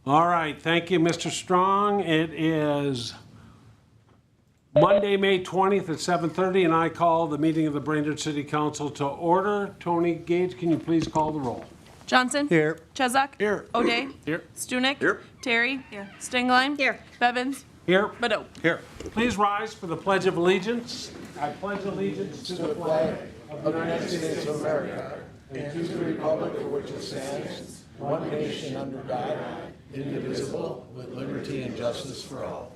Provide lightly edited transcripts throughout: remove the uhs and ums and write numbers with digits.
All right, thank you, Mr. Strong. It is Monday, May 20th at 7:30, and I call the meeting of the Brainerd City Council to order. Tony Gage, can you please call the roll? Johnson. Here. Chesak. Here. O'Day. Here. Stunek. Here. Terry. Here. Stingline. Here. Bevins. Here. Badeau. Here. Please rise for the Pledge of Allegiance. I pledge allegiance to the flag of the United States of America and to the republic for which it stands, one nation under God, indivisible, with liberty and justice for all.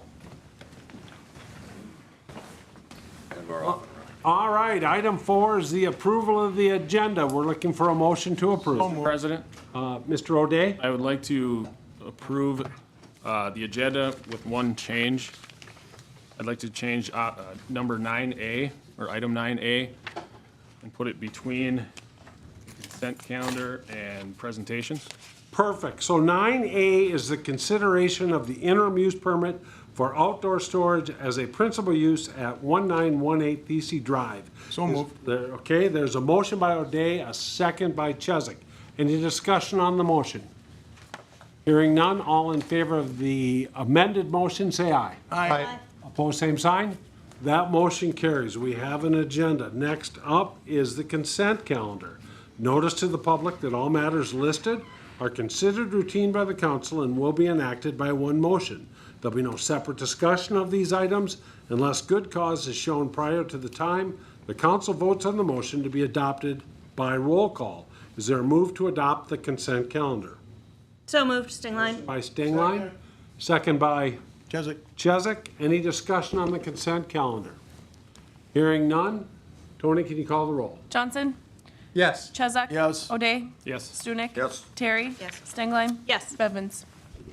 All right, item 4 is the approval of the agenda. We're looking for a motion to approve. President, Mr. O'Day? I would like to approve the agenda with one change. I'd like to change number 9A, or item 9A, and put it between the consent calendar and presentations. Perfect. So 9A is the consideration of the interim use permit for outdoor storage as a principal use at 1918 DC Drive. So moved. Okay, there's a motion by O'Day, a second by Chesak. Any discussion on the motion? Hearing none, all in favor of the amended motion, say aye. Aye. Opposed, same sign. That motion carries. We have an agenda. Next up is the consent calendar. Notice to the public that all matters listed are considered routine by the council and will be enacted by one motion. There'll be no separate discussion of these items unless good cause is shown prior to the time the council votes on the motion to be adopted by roll call. Is there a move to adopt the consent calendar? So moved, Stingline. By Stingline, second by Chesak. Any discussion on the consent calendar? Hearing none. Tony, can you call the roll? Johnson. Yes. Chesak. Yes. O'Day. Yes. Stunek. Yes. Terry. Yes. Stingline. Yes. Bevins.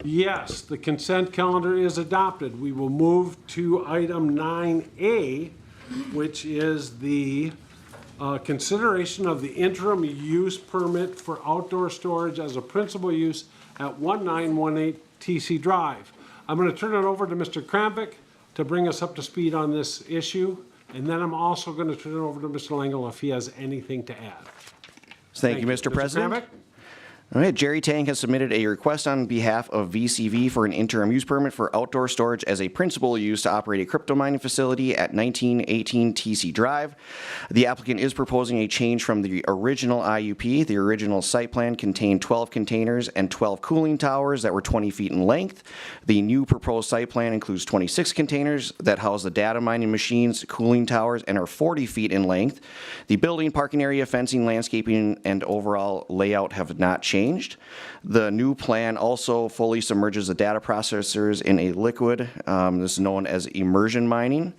Yes, the consent calendar is adopted. We will move to item 9A, which is the consideration of the interim use permit for outdoor storage as a principal use at 1918 TC Drive. I'm going to turn it over to Mr. Kramvik to bring us up to speed on this issue, and then I'm also going to turn it over to Mr. Langel if he has anything to add. Thank you, Mr. President. Kramvik? All right, Jerry Tang has submitted a request on behalf of VCV for an interim use permit for outdoor storage as a principal use to operate a crypto mining facility at 1918 TC Drive. The applicant is proposing a change from the original IUP. The original site plan contained 12 containers and 12 cooling towers that were 20 feet in length. The new proposed site plan includes 26 containers that house the data mining machines, cooling towers, and are 40 feet in length. The building, parking area, fencing, landscaping, and overall layout have not changed. The new plan also fully submerges the data processors in a liquid. This is known as immersion mining.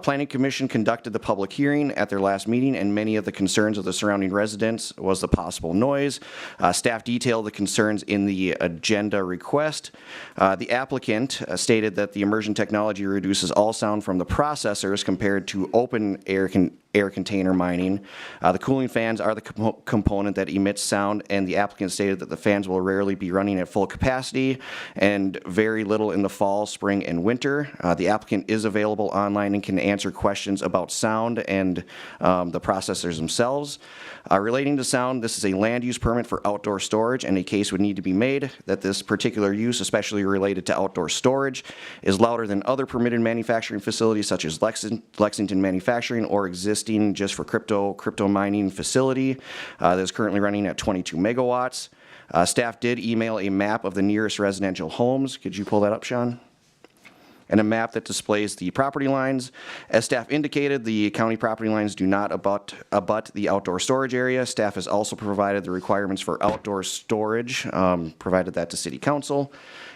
Planning Commission conducted the public hearing at their last meeting, and many of the concerns of the surrounding residents was the possible noise. Staff detailed the concerns in the agenda request. The applicant stated that the immersion technology reduces all sound from the processors compared to open air container mining. The cooling fans are the component that emits sound, and the applicant stated that the fans will rarely be running at full capacity and very little in the fall, spring, and winter. The applicant is available online and can answer questions about sound and the processors themselves. Relating to sound, this is a land use permit for outdoor storage, and a case would need to be made that this particular use, especially related to outdoor storage, is louder than other permitted manufacturing facilities such as Lexington Manufacturing or existing just for crypto mining facility that is currently running at 22 megawatts. Staff did email a map of the nearest residential homes. Could you pull that up, Sean? And a map that displays the property lines. As staff indicated, the county property lines do not abut the outdoor storage area. Staff has also provided the requirements for outdoor storage, provided that to City Council.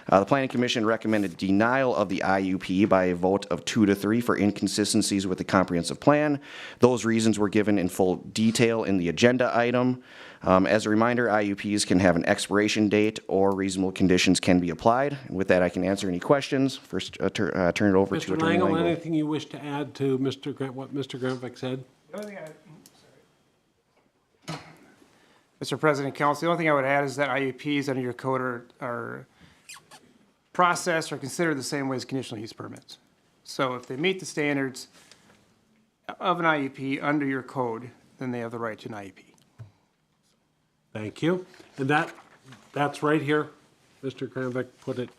The Planning Commission recommended denial of the IUP by a vote of 2-3 for inconsistencies with the comprehensive plan. Those reasons were given in full detail in the agenda item. As a reminder, IUPs can have an expiration date or reasonable conditions can be applied. And with that, I can answer any questions. First, turn it over to Attorney Mr. Langel, Langel. anything you wish to add to what Mr. Gramvik said? The only thing Mr. President, Council, the only thing I would add is that IUPs under your code are processed or considered the same way as conditional use permits. So if they meet the standards of an IUP under your code, then they have the right to an IUP. Thank you. And that's right here Mr. Kramvik put it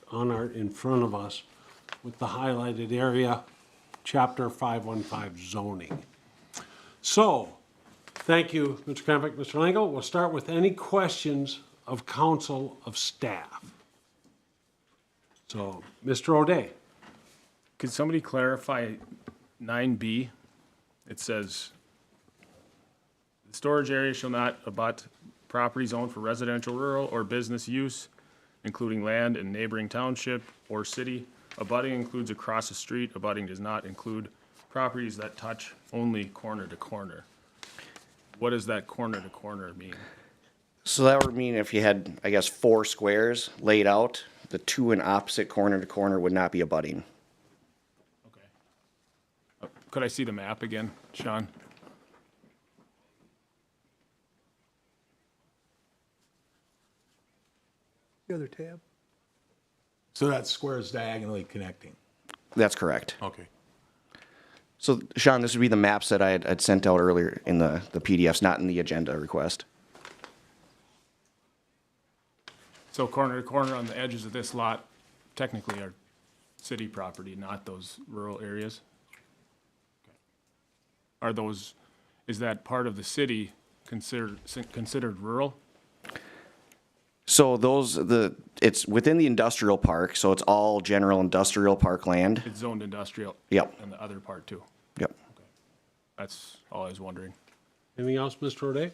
in front of us with the highlighted area, Chapter 515 zoning. So, thank you, Mr. Kramvik. Mr. Lango, we'll start with any questions of council of staff. So, Mr. O'Day. Could somebody clarify 9B? It says, "The storage area shall not abut properties owned for residential, rural, or business use, including land in neighboring township or city. Abutting includes across the street. Abutting does not include properties that touch only corner to corner." What does that corner to corner mean? So that would mean if you had, I guess, 4 squares laid out, the 2 in opposite corner to corner would not be abutting. Okay. Could I see the map again, Sean? The other tab? So that square is diagonally connecting. That's correct. Okay. So, Sean, this would be the maps that I'd sent out earlier in the PDFs, not in the agenda request. So corner to corner on the edges of this lot technically are city property, not those rural areas? Are those, is that part of the city considered rural? So it's within the industrial park, so it's all general industrial park land. It's zoned industrial? Yep. And the other part too? Yep. That's all I was wondering. Anything else, Mr. O'Day?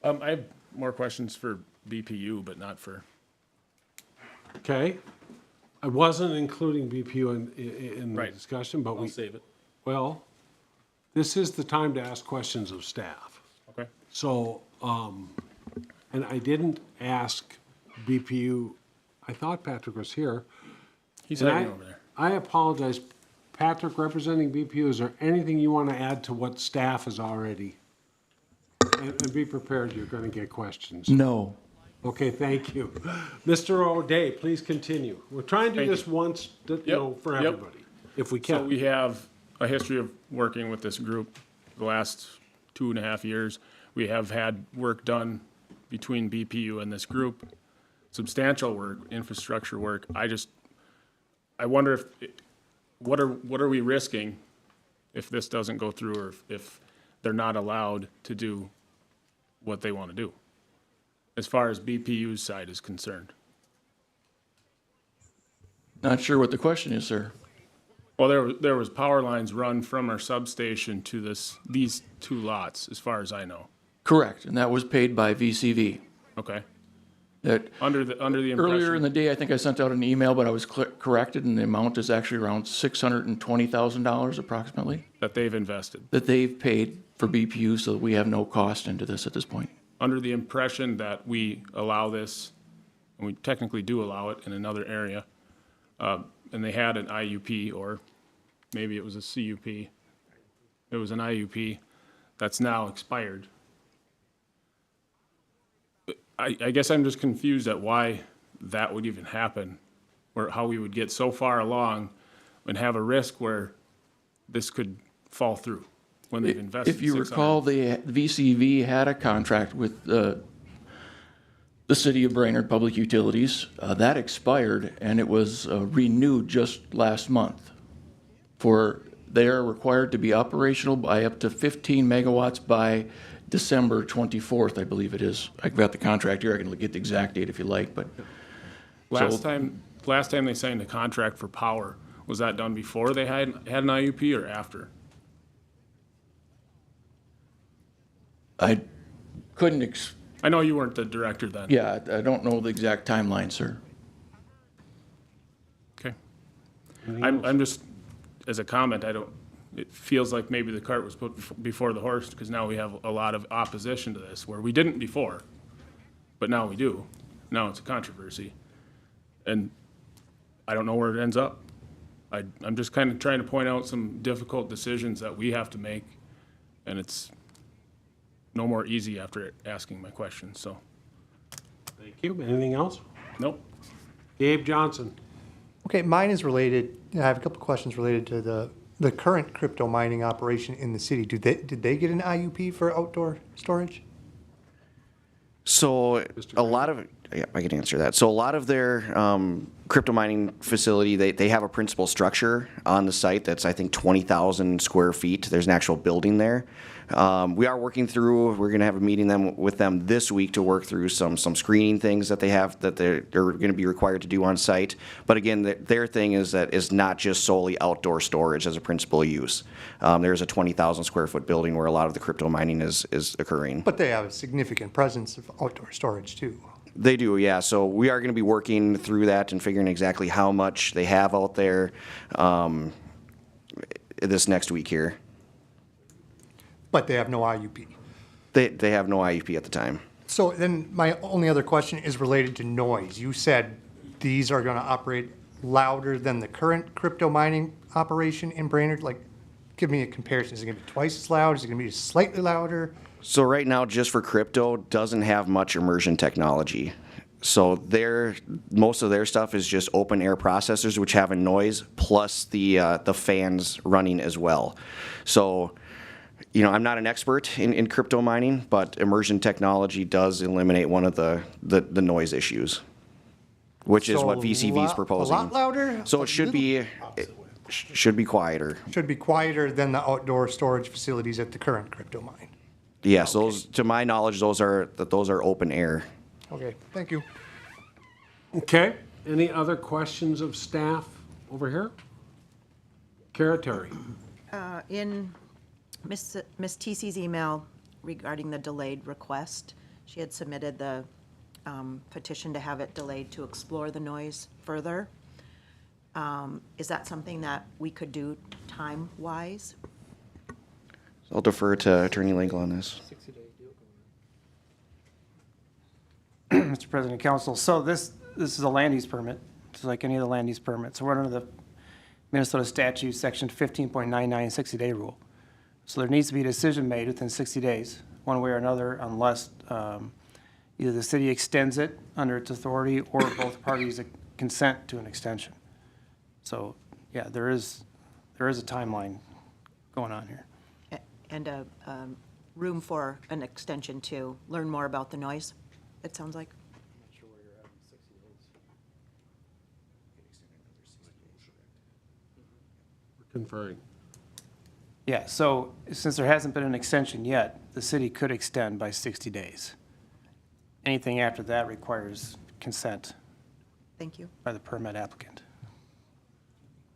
I have more questions for BPU, but not for, Okay. I wasn't including BPU in the Right. discussion, but I'll save it. well, this is the time to ask questions of staff. Okay. So, and I didn't ask BPU, I thought Patrick was here. He's And hiding over there. I apologize, Patrick, representing BPU, is there anything you want to add to what staff has already? And be prepared, you're going to get questions. No. Okay, thank you. Mr. O'Day, please continue. We're trying to do Thank this once, for yep. everybody, if we So can. we have a history of working with this group the last 2.5 years. We have had work done between BPU and this group, substantial work, infrastructure work. I wonder if, what are we risking if this doesn't go through, or if they're not allowed to do what they want to do, as far as BPU's side is concerned? Not sure what the question is, sir. Well, there was power lines run from our substation to these 2 lots, as far as I know. Correct, and that was paid by VCV. Okay. That Under the impression. earlier in the day, I think I sent out an email, but I was corrected, and the amount is actually around $620,000 approximately That they've invested. that they've paid for BPU, so that we have no cost into this at this point. Under the impression that we allow this, and we technically do allow it in another area, and they had an IUP, or maybe it was a CUP. It was an IUP that's now expired. I guess I'm just confused at why that would even happen, or how we would get so far along and have a risk where this could fall through when they've invested. If you 600. recall, the VCV had a contract with the City of Brainerd Public Utilities. That expired, and it was renewed just last month. They are required to be operational by up to 15 megawatts by December 24th, I believe it is. I've got the contract here. I can get the exact date if you like, but. Last time they signed a contract for power, was that done before they had an IUP or after? I couldn't, I know you weren't the director then. yeah, I don't know the exact timeline, sir. Okay. I'm just, as a comment, it feels like maybe the cart was put before the horse, because now we have a lot of opposition to this, where we didn't before, but now we do. Now it's a controversy. And I don't know where it ends up. I'm just kind of trying to point out some difficult decisions that we have to make, and it's no more easy after asking my questions, so, Thank you. Anything else? nope. Gabe Johnson. Okay, mine is related, I have a couple questions related to the current crypto mining operation in the city. Did they get an IUP for outdoor storage? So a lot of Yeah, I can answer that. So a lot of their crypto mining facility, they have a principal structure on the site that's, I think, 20,000 square feet. There's an actual building there. We are working through, we're going to have a meeting with them this week to work through some screening things that they have that they're going to be required to do on site. But again, their thing is that it's not just solely outdoor storage as a principal use. There's a 20,000 square foot building where a lot of the crypto mining is occurring. But they have a significant presence of outdoor storage too. They do, yeah. So we are going to be working through that and figuring exactly how much they have out there this next week here. But they have no IUP. They have no IUP at the time. So then my only other question is related to noise. You said these are going to operate louder than the current crypto mining operation in Brainerd? Like, give me a comparison. Is it going to be twice as loud? Is it going to be slightly louder? So right now, just for crypto, doesn't have much immersion technology. So most of their stuff is just open air processors, which have a noise, plus the fans running as well. So, you know, I'm not an expert in crypto mining, but immersion technology does eliminate one of the noise issues, which is what VCV is proposing. A lot louder? So it should be quieter. Should be quieter than the outdoor storage facilities at the current crypto mine. Yes, those, to my knowledge, those are open air. Okay, thank you. Okay, any other questions of staff over here? Kara Terry. In Ms. TC's email regarding the delayed request, she had submitted the petition to have it delayed to explore the noise further. Is that something that we could do time-wise? I'll defer to Attorney Lingle on this. Mr. President, Council, so this is a land use permit, just like any other land use permit. So we're under the Minnesota statute, section 15.99, 60-day rule. So there needs to be a decision made within 60 days, one way or another, unless either the city extends it under its authority or both parties consent to an extension. So, yeah, there is a timeline going on here. And a room for an extension to learn more about the noise, it sounds like? Conferring. Yeah, so since there hasn't been an extension yet, the city could extend by 60 days. Anything after that requires consent Thank you. by the permit applicant.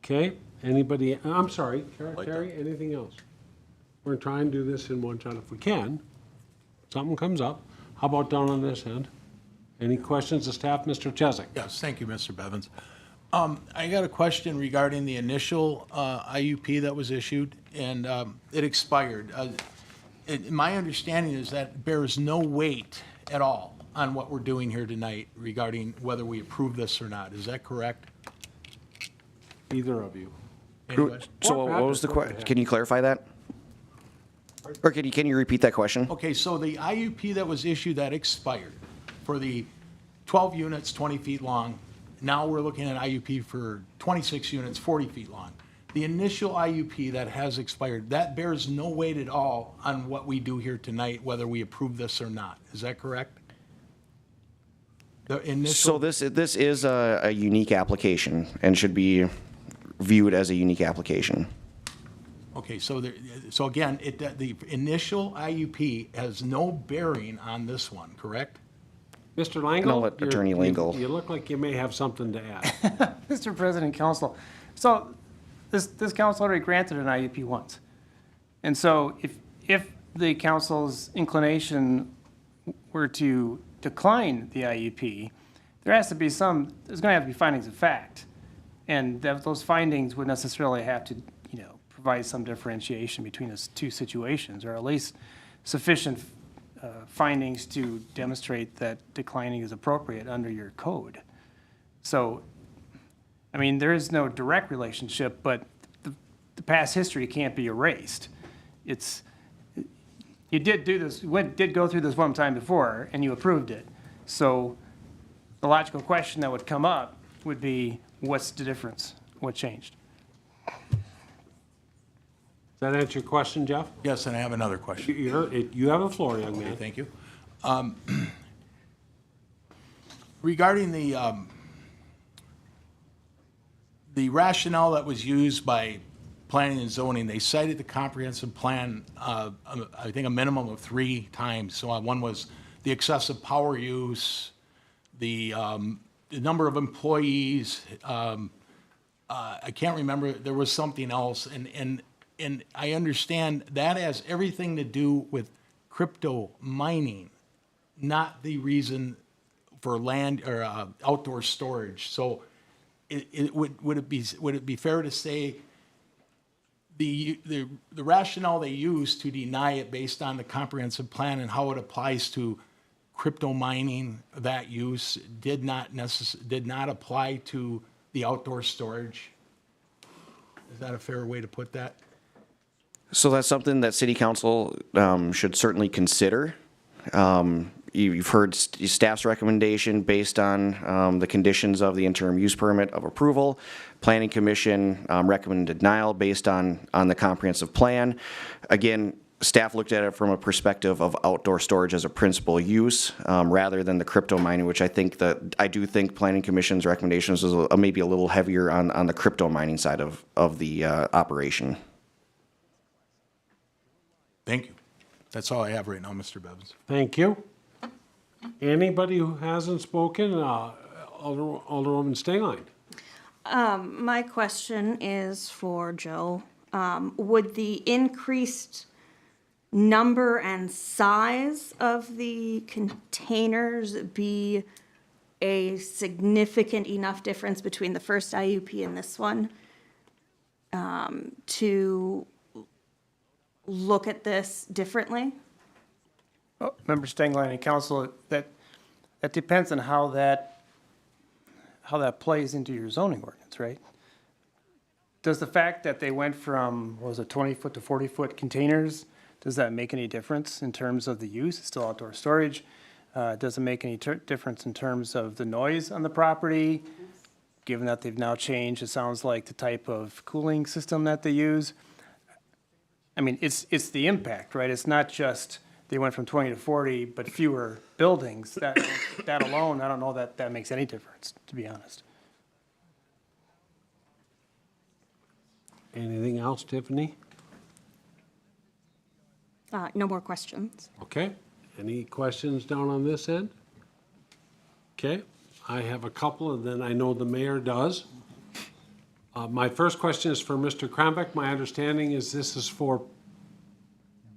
Okay, anybody, I'm sorry, Kara Terry, anything else? We're trying to do this in one shot if we can. Something comes up. How about down on this end? Any questions of staff, Mr. Chesak? Yes, thank you, Mr. Bevins. I got a question regarding the initial IUP that was issued, and it expired. My understanding is that bears no weight at all on what we're doing here tonight regarding whether we approve this or not. Is that correct? Either of you. Anybody? So what was the question? Can you clarify that? Or can you repeat that question? Okay, so the IUP that was issued that expired for the 12 units, 20 feet long, now we're looking at IUP for 26 units, 40 feet long. The initial IUP that has expired, that bears no weight at all on what we do here tonight, whether we approve this or not. Is that correct? The initial. So this is a unique application and should be viewed as a unique application. Okay, so again, the initial IUP has no bearing on this one, correct? Mr. Langle? I'll let Attorney Langle. You look like you may have something to add. Mr. President, Council, so this council already granted an IUP once. And so if the council's inclination were to decline the IUP, there's going to have to be findings of fact. And those findings would necessarily have to, provide some differentiation between those two situations, or at least sufficient findings to demonstrate that declining is appropriate under your code. So, I mean, there is no direct relationship, but the past history can't be erased. You did do this, did go through this one time before, and you approved it. So the logical question that would come up would be, what's the difference? What changed? Does that answer your question, Jeff? Yes, and I have another question. You have the floor, young man. Okay, thank you. Regarding the rationale that was used by planning and zoning, they cited the comprehensive plan, I think a minimum of 3 times. So one was the excessive power use, the number of employees, I can't remember, there was something else. And I understand that has everything to do with crypto mining, not the reason for land or outdoor storage. So would it be fair to say the rationale they used to deny it based on the comprehensive plan and how it applies to crypto mining, that use did not apply to the outdoor storage? Is that a fair way to put that? So that's something that city council should certainly consider. You've heard staff's recommendation based on the conditions of the interim use permit of approval. Planning Commission recommended denial based on the comprehensive plan. Again, staff looked at it from a perspective of outdoor storage as a principal use rather than the crypto mining, which I do think Planning Commission's recommendations was maybe a little heavier on the crypto mining side of the operation. Thank you. That's all I have right now, Mr. Bevins. Thank you. Anybody who hasn't spoken, Alderwoman Stingline. My question is for Joe. Would the increased number and size of the containers be a significant enough difference between the first IUP and this one to look at this differently? Member Stengline and council, that depends on how that plays into your zoning ordinance, right? Does the fact that they went from, 20-foot to 40-foot containers, does that make any difference in terms of the use? It's still outdoor storage. Does it make any difference in terms of the noise on the property? Given that they've now changed, it sounds like the type of cooling system that they use. I mean, it's the impact, right? It's not just they went from 20 to 40, but fewer buildings. That alone, I don't know that makes any difference, to be honest. Anything else, Tiffany? No more questions. Okay. Any questions down on this end? Okay. I have a couple, and then I know the mayor does. My first question is for Mr. Krambeck. My understanding is this is for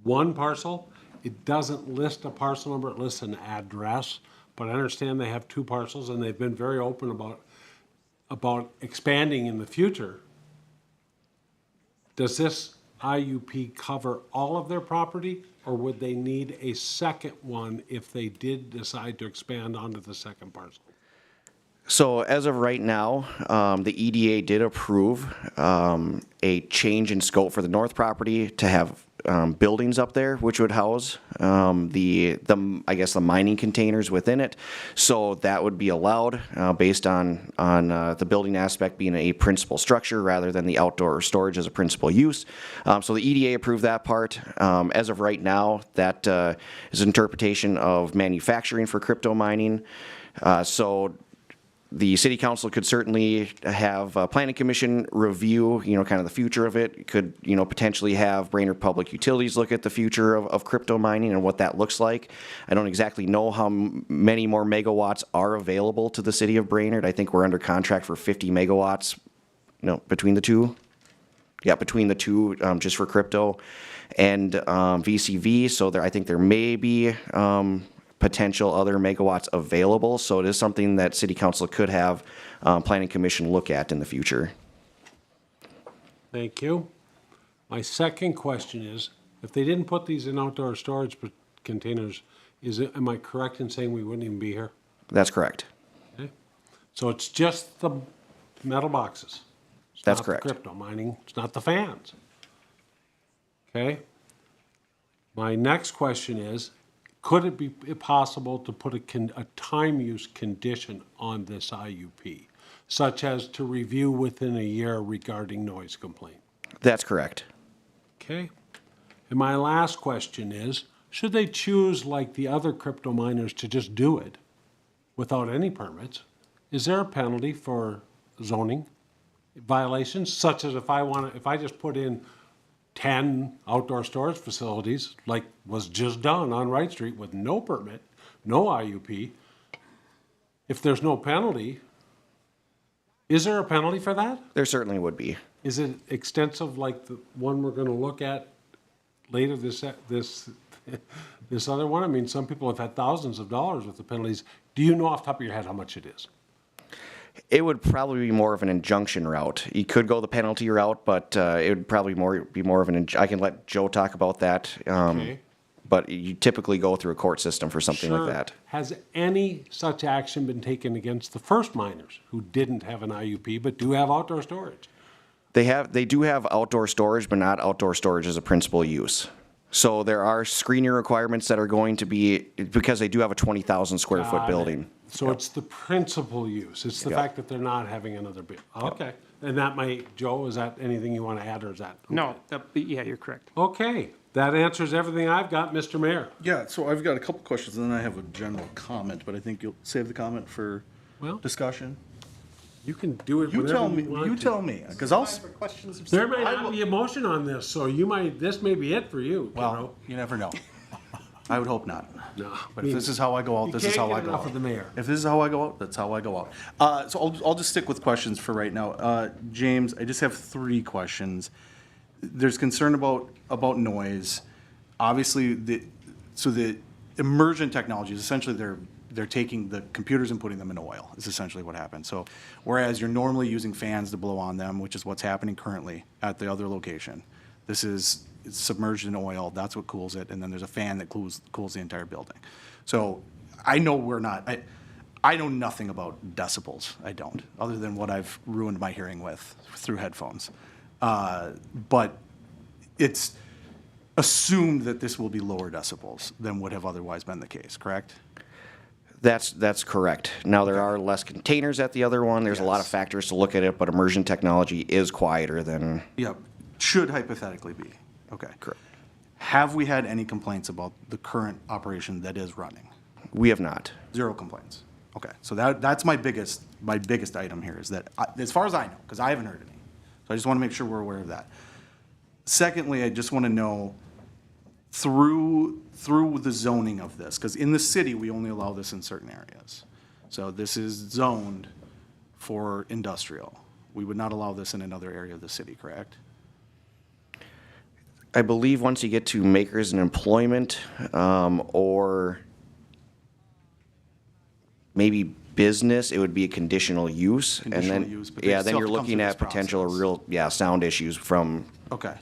one parcel. It doesn't list a parcel number, it lists an address, but I understand they have 2 parcels and they've been very open about expanding in the future. Does this IUP cover all of their property, or would they need a second one if they did decide to expand onto the second parcel? So as of right now, the EDA did approve a change in scope for the north property to have buildings up there, which would house I guess the mining containers within it. So that would be allowed based on the building aspect being a principal structure rather than the outdoor storage as a principal use. So the EDA approved that part. As of right now, that is an interpretation of manufacturing for crypto mining. So the city council could certainly have a planning commission review, kind of the future of it. Could, potentially have Brainerd Public Utilities look at the future of crypto mining and what that looks like. I don't exactly know how many more megawatts are available to the city of Brainerd. I think we're under contract for 50 megawatts, between the two. Yeah, between the two, just for crypto and VCV. So I think there may be potential other megawatts available, so it is something that city council could have planning commission look at in the future. Thank you. My second question is, if they didn't put these in outdoor storage containers, am I correct in saying we wouldn't even be here? That's correct. Okay. So it's just the metal boxes? It's That's not correct. the crypto mining, it's not the fans. Okay. My next question is, could it be possible to put a time use condition on this IUP, such as to review within a year regarding noise complaint? That's correct. Okay. And my last question is, should they choose, like the other crypto miners, to just do it, without any permits, is there a penalty for zoning violations, such as if I just put in 10 outdoor storage facilities, like was just done on Wright Street with no permit, no IUP, if there's no penalty, is there a penalty for that? There certainly would be. Is it extensive like the one we're gonna look at later this other one? I mean, some people have had thousands of dollars with the penalties. Do you know off the top of your head how much it is? It would probably be more of an injunction route. You could go the penalty route, but it would probably be more of an, I can let Joe talk about that. Okay. But you typically go through a court system for something Sure. like that. Has any such action been taken against the first miners who didn't have an IUP but do have outdoor storage? They do have outdoor storage, but not outdoor storage as a principal use. So there are screening requirements that are going to be, because they do have a 20,000 square foot building. So it's the principal use. It's the Yep. fact that they're not having another bid. Okay. And that might, Joe, is that anything you want to add or is that? No, yeah, you're correct. Okay. That answers everything I've got, Mr. Mayor. Yeah, so I've got a couple questions, and then I have a general comment, but I think you'll save the comment for Well, discussion. you can do it You whenever tell me, you want you to. tell me, because I'll, There may not be a motion on this, so this may be it for you, well, kiddo. you never know. I would hope not. No. But if this is how I go out, You this is can't how I get go enough out. of the mayor. If this is how I go out, that's how I go out. So I'll just stick with questions for right now. James, I just have 3 questions. There's concern about noise. Obviously, the immersion technologies, essentially they're taking the computers and putting them in oil, is essentially what happens. So whereas you're normally using fans to blow on them, which is what's happening currently at the other location, it's submerged in oil, that's what cools it, and then there's a fan that cools the entire building. So I know I know nothing about decibels, I don't, other than what I've ruined my hearing with through headphones. But it's assumed that this will be lower decibels than would have otherwise been the case, correct? That's correct. Now, there are less containers at the other one. There's a lot of Yes. factors to look at it, but immersion technology is quieter than, Yep, should hypothetically be, okay. Correct. Have we had any complaints about the current operation that is running? we have not. 0 complaints. Okay, so that's my biggest item here is that, as far as I know, because I haven't heard any. So I just want to make sure we're aware of that. Secondly, I just want to know, through the zoning of this, because in the city, we only allow this in certain areas. So this is zoned for industrial. We would not allow this in another area of the city, correct? I believe once you get to makers and employment, or maybe business, it would be a conditional use. And Conditional then, use, but they yeah, then still you're have to come looking through at this potential process. sound issues from Okay.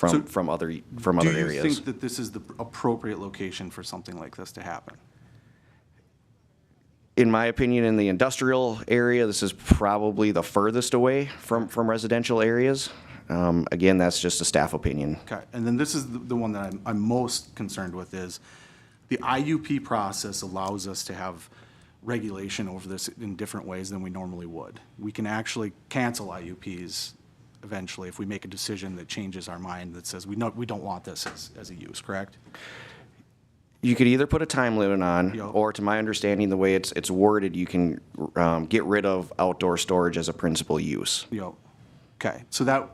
other Do areas. you think that this is the appropriate location for something like this to happen? In my opinion, in the industrial area, this is probably the furthest away from residential areas. Again, that's just a staff opinion. Okay, and then this is the one that I'm most concerned with is the IUP process allows us to have regulation over this in different ways than we normally would. We can actually cancel IUPs eventually if we make a decision that changes our mind that says we don't want this as a use, correct? You could either put a time limit on, Yep. or to my understanding, the way it's worded, you can get rid of outdoor storage as a principal use. Okay, so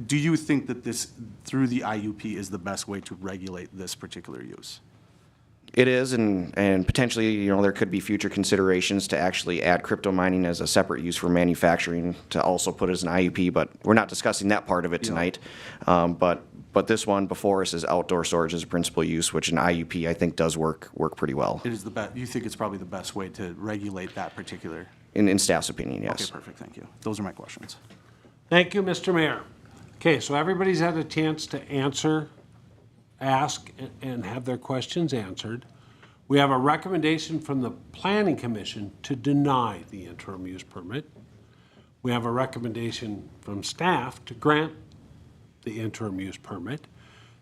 do you think that this, through the IUP, is the best way to regulate this particular use? It is, and potentially, there could be future considerations to actually add crypto mining as a separate use for manufacturing to also put as an IUP, but we're not discussing that part of it tonight. But this one before us is outdoor storage as a principal use, which an IUP I think does work pretty well. It is the best, you think it's probably the best way to regulate that particular? In staff's opinion, Okay, yes. perfect, thank you. Those are my questions. Thank you, Mr. Mayor. Okay, so everybody's had a chance to ask, and have their questions answered. We have a recommendation from the Planning Commission to deny the interim use permit. We have a recommendation from staff to grant the interim use permit.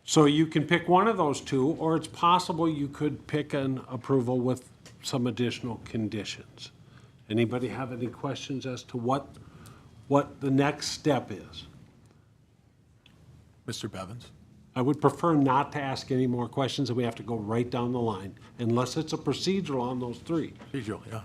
So you can pick one of those two, or it's possible you could pick an approval with some additional conditions. Anybody have any questions as to what the next step is? Mr. Bevins? I would prefer not to ask any more questions, and we have to go right down the line, unless it's a procedural on those three. Procedural, yeah.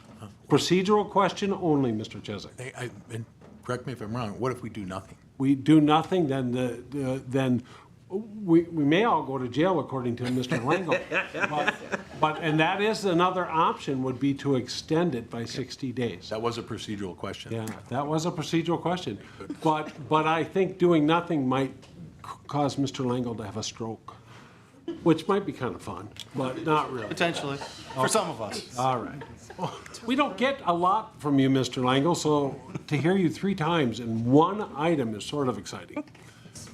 Procedural question only, Mr. Chesak. And correct me if I'm wrong, what if we do nothing? We do nothing, then we may all go to jail, according to Mr. Langle. And that is another option, would be to extend it by 60 days. That was a procedural question. Yeah, that was a procedural question. But I think doing nothing might cause Mr. Langle to have a stroke, which might be kind of fun, but not really. Potentially, for some of us. All right. We don't get a lot from you, Mr. Langle, so to hear you 3 times in one item is sort of exciting.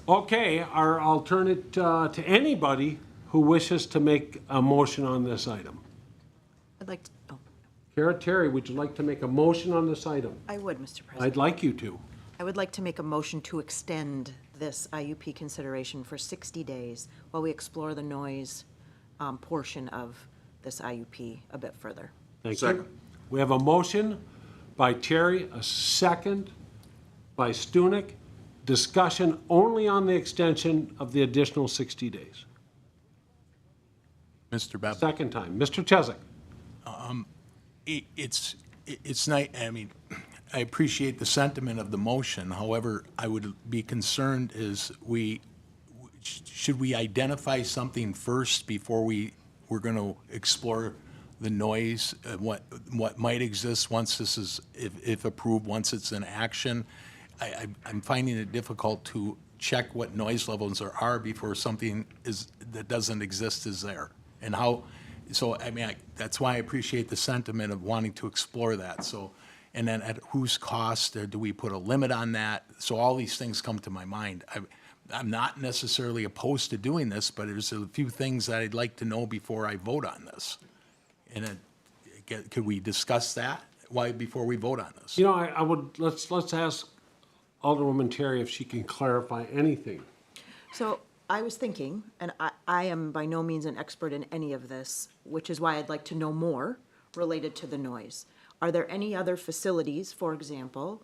Okay, I'll turn it to anybody who wishes to make a motion on this item. I'd like to, oh, Kara Terry, would you like to make a motion on this item? I would, Mr. President. I'd like you to. I would like to make a motion to extend this IUP consideration for 60 days while we explore the noise portion of this IUP a bit further. Thank you. We have a motion by Terry, a second by Stunek. Discussion only on the extension of the additional 60 days. Mr. Babbitt? Second time. Mr. Chesak. It's nice, I mean, I appreciate the sentiment of the motion. However, I would be concerned should we identify something first before we're going to explore the noise, what might exist once this is, if approved, once it's in action? I'm finding it difficult to check what noise levels there are before something that doesn't exist is there. And how, so I mean, that's why I appreciate the sentiment of wanting to explore that. So, and then at whose cost, or do we put a limit on that? So all these things come to my mind. I'm not necessarily opposed to doing this, but there's a few things that I'd like to know before I vote on this. And could we discuss that? Why, before we vote on this? You know, I would, let's ask Alderwoman Terry if she can clarify anything. So I was thinking, and I am by no means an expert in any of this, which is why I'd like to know more related to the noise. Are there any other facilities, for example,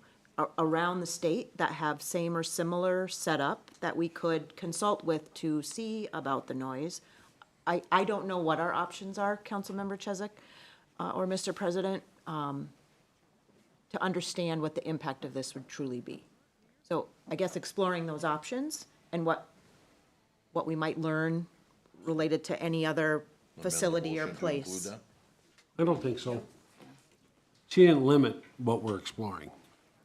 around the state that have same or similar setup that we could consult with to see about the noise? I don't know what our options are, Councilmember Chesak or Mr. President, to understand what the impact of this would truly be. So I guess exploring those options and what we might learn related to any other facility or place. I don't think so. She didn't limit what we're exploring,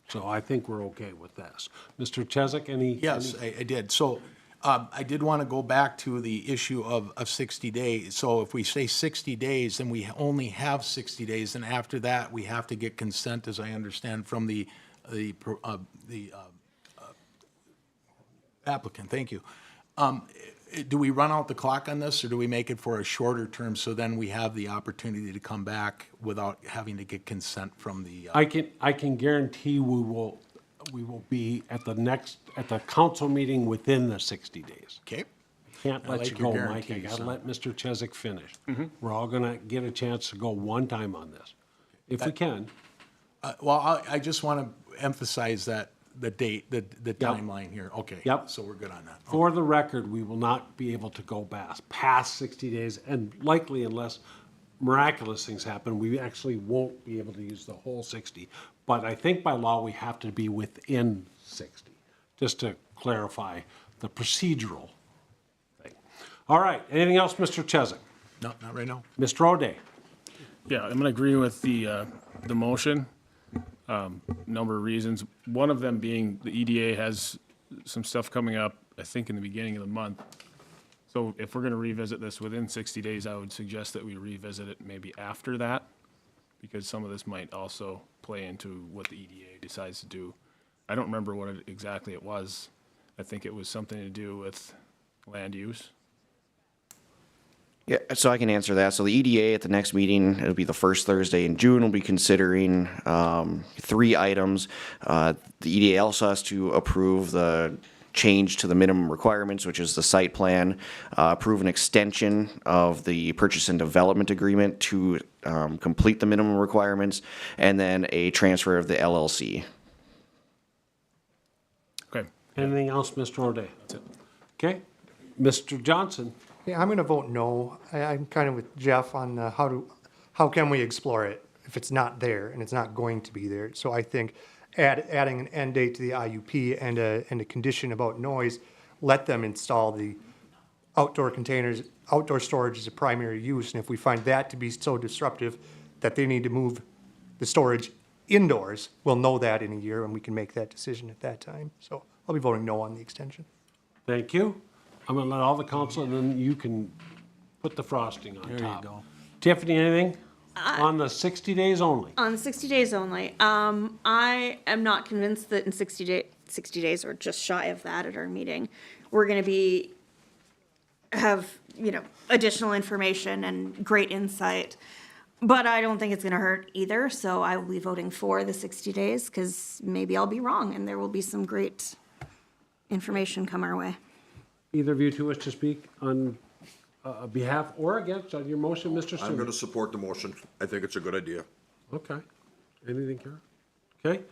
so I think we're okay with this. Mr. Chesak, any? Yes, I did. So I did want to go back to the issue of 60 days. So if we say 60 days, then we only have 60 days, and after that, we have to get consent, as I understand, from the applicant. Thank you. Do we run out the clock on this, or do we make it for a shorter term so then we have the opportunity to come back without having to get consent from the? I can guarantee we will be at the council meeting within the 60 days. Okay. Can't I let like you your go, Mike. I guarantees, gotta huh? let Mr. Chesak finish. We're all gonna get a chance to go one time on this, if we can. Well, I just want to emphasize that the date, the timeline here. Okay. Yep. So we're good on that. For the record, we will not be able to go past 60 days, and likely unless miraculous things happen, we actually won't be able to use the whole 60. But I think by law, we have to be within 60, just to clarify the procedural thing. All right, anything else, Mr. Chesak? No, not right now. Mr. O'Day? Yeah, I'm going to agree with the motion. Number of reasons. One of them being the EDA has some stuff coming up, I think, in the beginning of the month. So if we're going to revisit this within 60 days, I would suggest that we revisit it maybe after that, because some of this might also play into what the EDA decides to do. I don't remember what exactly it was. I think it was something to do with land use. Yeah, so I can answer that. So the EDA at the next meeting, it'll be the first Thursday in June, will be considering 3 items. The EDA also has to approve the change to the minimum requirements, which is the site plan, approve an extension of the purchase and development agreement to complete the minimum requirements, and then a transfer of the LLC. Okay. Anything else, Mr. O'Day? That's it. Okay. Mr. Johnson? Yeah, I'm going to vote no. I'm kind of with Jeff on how can we explore it if it's not there and it's not going to be there. So I think adding an end date to the IUP and a condition about noise, let them install the outdoor containers, outdoor storage is a primary use. And if we find that to be so disruptive that they need to move the storage indoors, we'll know that in a year and we can make that decision at that time. So I'll be voting no on the extension. Thank you. I'm gonna let all the council, and then you can put the frosting on top. There you go. Tiffany, anything? On the 60 days only? On 60 days only. I am not convinced that in 60 days or just shy of that at our meeting, we're going to have additional information and great insight. But I don't think it's going to hurt either. So I will be voting for the 60 days because maybe I'll be wrong and there will be some great information come our way. Either of you two wish to speak on behalf or against on your motion, Mr. I'm going Stewart? to support the motion. I think it's a good idea. Okay. Anything, Karen? Okay.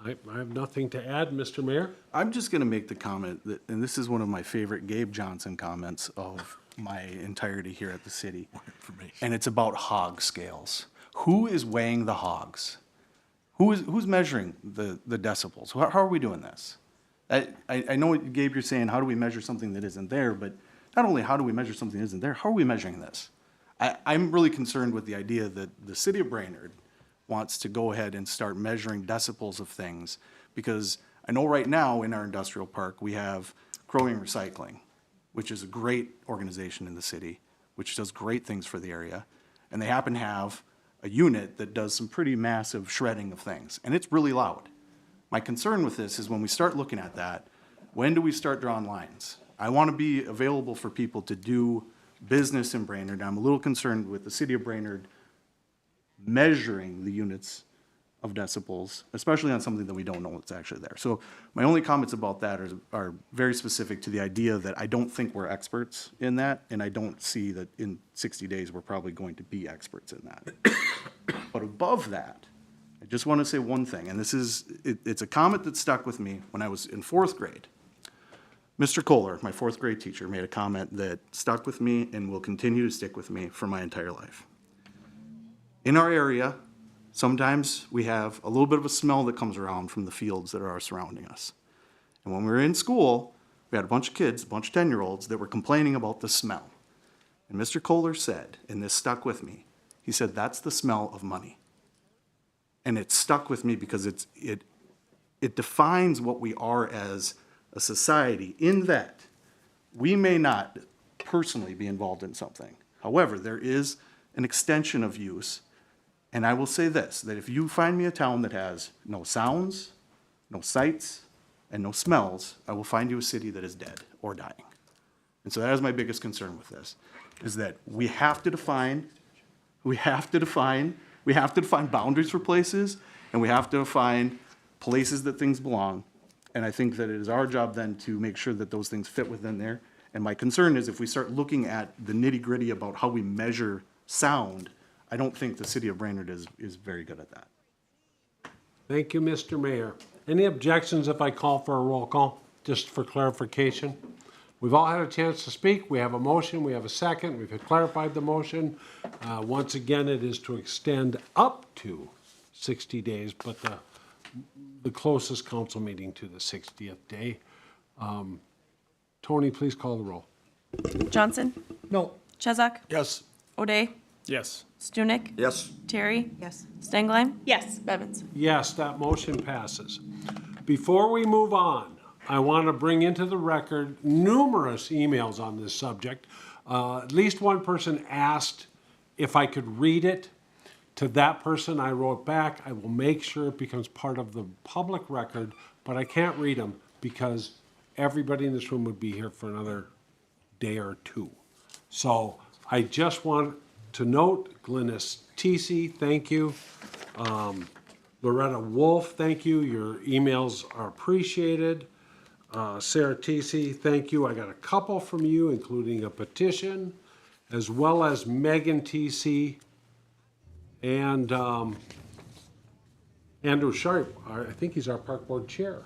I have nothing to add, Mr. Mayor. I'm just going to make the comment that, and this is one of my favorite Gabe Johnson comments of my entirety here at the city. And it's about hog scales. Who is weighing the hogs? Who's measuring the decibels? How are we doing this? I know, Gabe, you're saying, how do we measure something that isn't there? But not only how do we measure something that isn't there, how are we measuring this? I'm really concerned with the idea that the city of Brainerd wants to go ahead and start measuring decibels of things, because I know right now in our industrial park, we have Growing Recycling, which is a great organization in the city, which does great things for the area. And they happen to have a unit that does some pretty massive shredding of things, and it's really loud. My concern with this is when we start looking at that, when do we start drawing lines? I want to be available for people to do business in Brainerd. I'm a little concerned with the city of Brainerd measuring the units of decibels, especially on something that we don't know what's actually there. So my only comments about that are very specific to the idea that I don't think we're experts in that, and I don't see that in 60 days we're probably going to be experts in that. But above that, I just want to say one thing, and it's a comment that stuck with me when I was in 4th grade. Mr. Kohler, my 4th grade teacher, made a comment that stuck with me and will continue to stick with me for my entire life. In our area, sometimes we have a little bit of a smell that comes around from the fields that are surrounding us. And when we were in school, we had a bunch of kids, a bunch of 10-year-olds that were complaining about the smell. And Mr. Kohler said, and this stuck with me, he said, that's the smell of money. And it stuck with me because it defines what we are as a society, in that we may not personally be involved in something. However, there is an extension of use. And I will say this, that if you find me a town that has no sounds, no sights, and no smells, I will find you a city that is dead or dying. And so that is my biggest concern with this, is that we have to define boundaries for places, and we have to define places that things belong. And I think that it is our job then to make sure that those things fit within there. And my concern is if we start looking at the nitty-gritty about how we measure sound, I don't think the city of Brainerd is very good at that. Thank you, Mr. Mayor. Any objections if I call for a roll call, just for clarification? We've all had a chance to speak. We have a motion, we have a second, we've clarified the motion. Once again, it is to extend up to 60 days, but the closest council meeting to the 60th day. Tony, please call the roll. Johnson? No. Chesak? Yes. O'Day? Yes. Stunek? Yes. Terry? Yes. Stengline? Yes. Bevins? Yes, that motion passes. Before we move on, I want to bring into the record numerous emails on this subject. At least one person asked if I could read it. To that person, I wrote back, I will make sure it becomes part of the public record, but I can't read them because everybody in this room would be here for another day or two. So I just want to note, Glynis TC, thank you. Loretta Wolf, thank you. Your emails are appreciated. Sarah TC, thank you. I got a couple from you, including a petition, as well as Megan TC and Andrew Sharp. I think he's our park board chair.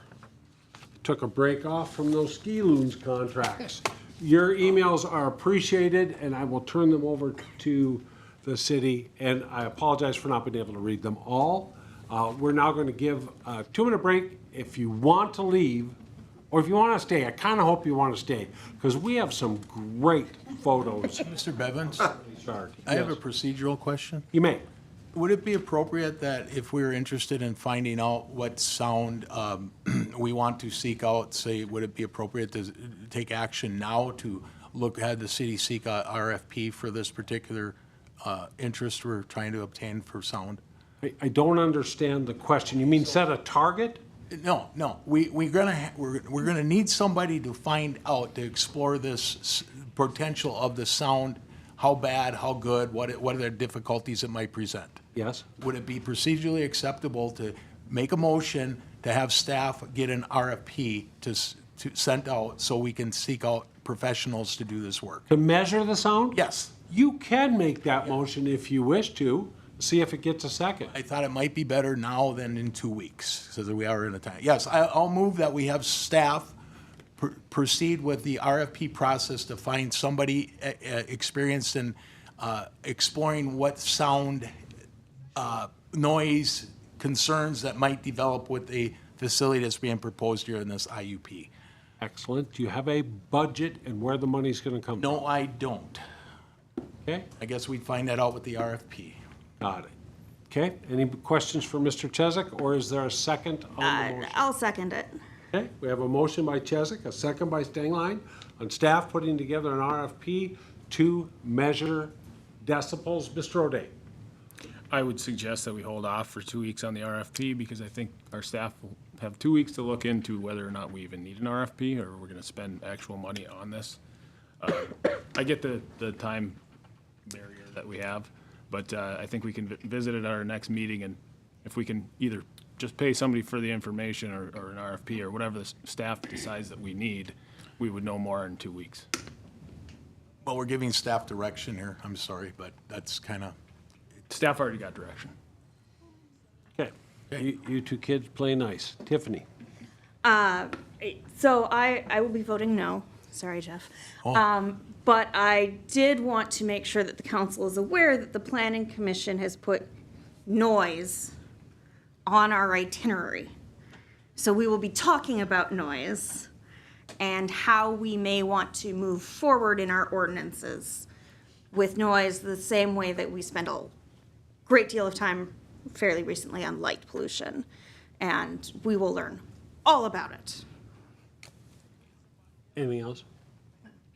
Took a break off from those ski loons contracts. Your emails are appreciated, and I will turn them over to the city, and I apologize for not being able to read them all. We're now going to give a 2-minute break. If you want to leave, or if you want to stay, I kind of hope you want to stay, because we have some great photos. Mr. Bevins, Start. I have a Yes. procedural question. You may. Would it be appropriate that if we're interested in finding out what sound we want to seek out, say, would it be appropriate to take action now to have the city seek a RFP for this particular interest we're trying to obtain for sound? I don't understand the question. You mean set a target? No, we're gonna need somebody to find out, to explore this potential of the sound, how bad, how good, what are the difficulties it might present? Yes. Would it be procedurally acceptable to make a motion to have staff get an RFP to send out so we can seek out professionals to do this work? To measure the sound? Yes. You can make that motion if you wish to, see if it gets a second. I thought it might be better now than in 2 weeks, so that we are in a time. Yes, I'll move that we have staff proceed with the RFP process to find somebody experienced in exploring what sound, noise concerns that might develop with the facility that's being proposed here in this IUP. Excellent. Do you have a budget and where the money's going to come from? No, I don't. Okay, I guess we'd find that out with the RFP. got it. Okay, any questions for Mr. Chesak, or is there a second on the motion? I'll second it. Okay, we have a motion by Chesak, a second by Stengline, on staff putting together an RFP to measure decibels. Mr. O'Day. I would suggest that we hold off for 2 weeks on the RFP because I think our staff will have 2 weeks to look into whether or not we even need an RFP or we're going to spend actual money on this. I get the time barrier that we have, but I think we can visit at our next meeting, and if we can either just pay somebody for the information or an RFP or whatever the staff decides that we need, we would know more in 2 weeks. Well, we're giving staff direction here. I'm sorry, but that's kind of. Staff already got direction. Okay, you two kids play nice. Tiffany. So I will be voting no. Sorry, Jeff. But I did want to make sure that the council is aware that the planning commission has put noise on our itinerary. So we will be talking about noise and how we may want to move forward in our ordinances with noise the same way that we spend a great deal of time fairly recently on light pollution. And we will learn all about it. Anything else?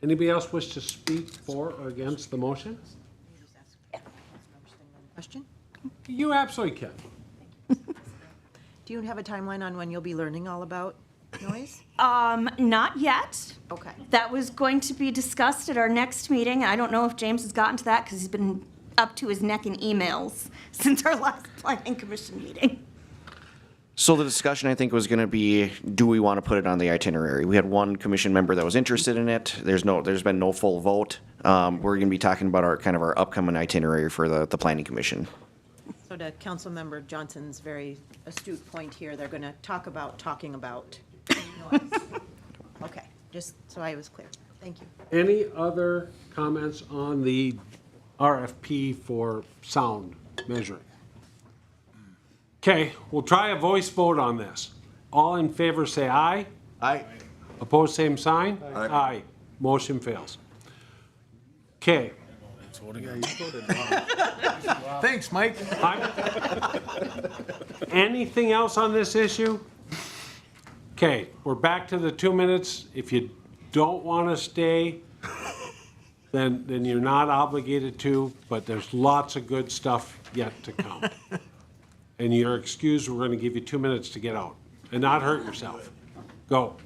Anybody else wish to speak for or against the motion? Question? You absolutely can. Do you have a timeline on when you'll be learning all about noise? Not yet. Okay. That was going to be discussed at our next meeting. I don't know if James has gotten to that because he's been up to his neck in emails since our last planning commission meeting. So the discussion, I think, was going to be, do we want to put it on the itinerary? We had one commission member that was interested in it. There's been no full vote. We're going to be talking about our upcoming itinerary for the planning commission. So to Councilmember Johnson's very astute point here, they're going to talk about talking about noise. Okay, just so I was clear. Thank you. Any other comments on the RFP for sound measuring? Okay, we'll try a voice vote on this. All in favor say aye. Aye. Opposed, same sign? Aye. Motion fails. Okay. Thanks, Mike. Anything else on this issue? Okay, we're back to the 2 minutes. If you don't want to stay, then you're not obligated to, but there's lots of good stuff yet to come. And you're excused, we're going to give you 2 minutes to get out and not hurt yourself. Go.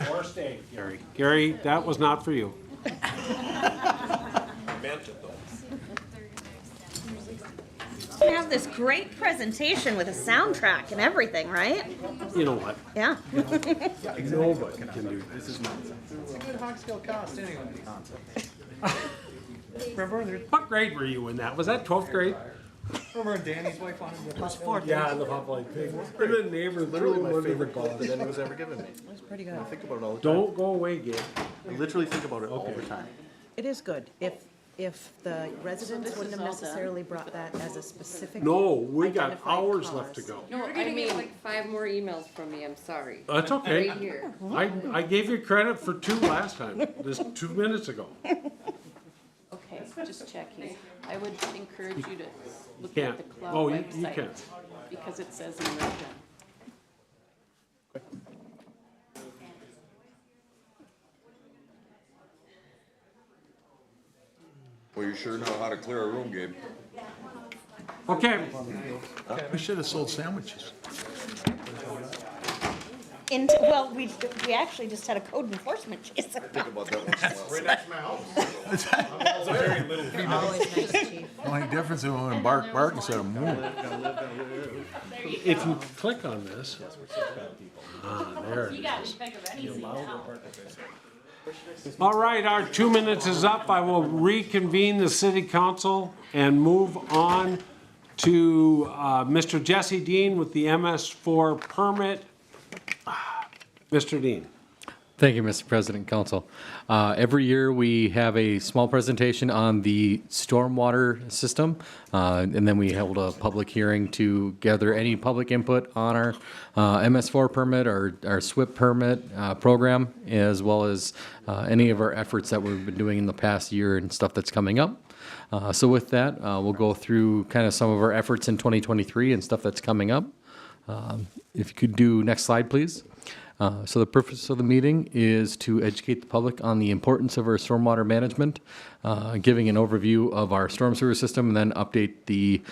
Or stay, Gary. Gary, that was not for you. We have this great presentation with a soundtrack and everything, right? You know what? Yeah. Nobody can do this. What grade were you in that? Was that 12th grade? Remember Danny's wife wanted to put Yeah, the Popeye pig. And the neighbor threw him under the bus. that anyone's ever given me. That's pretty good. I think about it all the time. Don't go away, Gabe. I literally think about it all the time. It is good. If the residents wouldn't have necessarily brought that as a specific. No, we got identified hours left to cause. go. No, I mean, like 5 more emails from me, I'm sorry. That's okay. Right here. I gave you credit for 2 last time, just 2 minutes ago. Okay, just checking. I would encourage you to look Can't. at the club Oh, you website. can. Because it says emergent. Well, you sure know how to clear a room, Gabe. Okay, We should have sold sandwiches. Well, we actually just had a code enforcement chase. Think about that once in a while. Always nice, chief. The only difference is when bark instead of move. if you click on this. There it is. All right, our 2 minutes is up. I will reconvene the city council and move on to Mr. Jesse Dean with the MS4 permit. Mr. Dean. Thank you, Mr. President and Council. Every year, we have a small presentation on the stormwater system, and then we hold a public hearing to gather any public input on our MS4 permit, our SWIP permit program, as well as any of our efforts that we've been doing in the past year and stuff that's coming up. So with that, we'll go through kind of some of our efforts in 2023 and stuff that's coming up. If you could do next slide, please. So the purpose of the meeting is to educate the public on the importance of our stormwater management, giving an overview of our storm sewer system, and then update the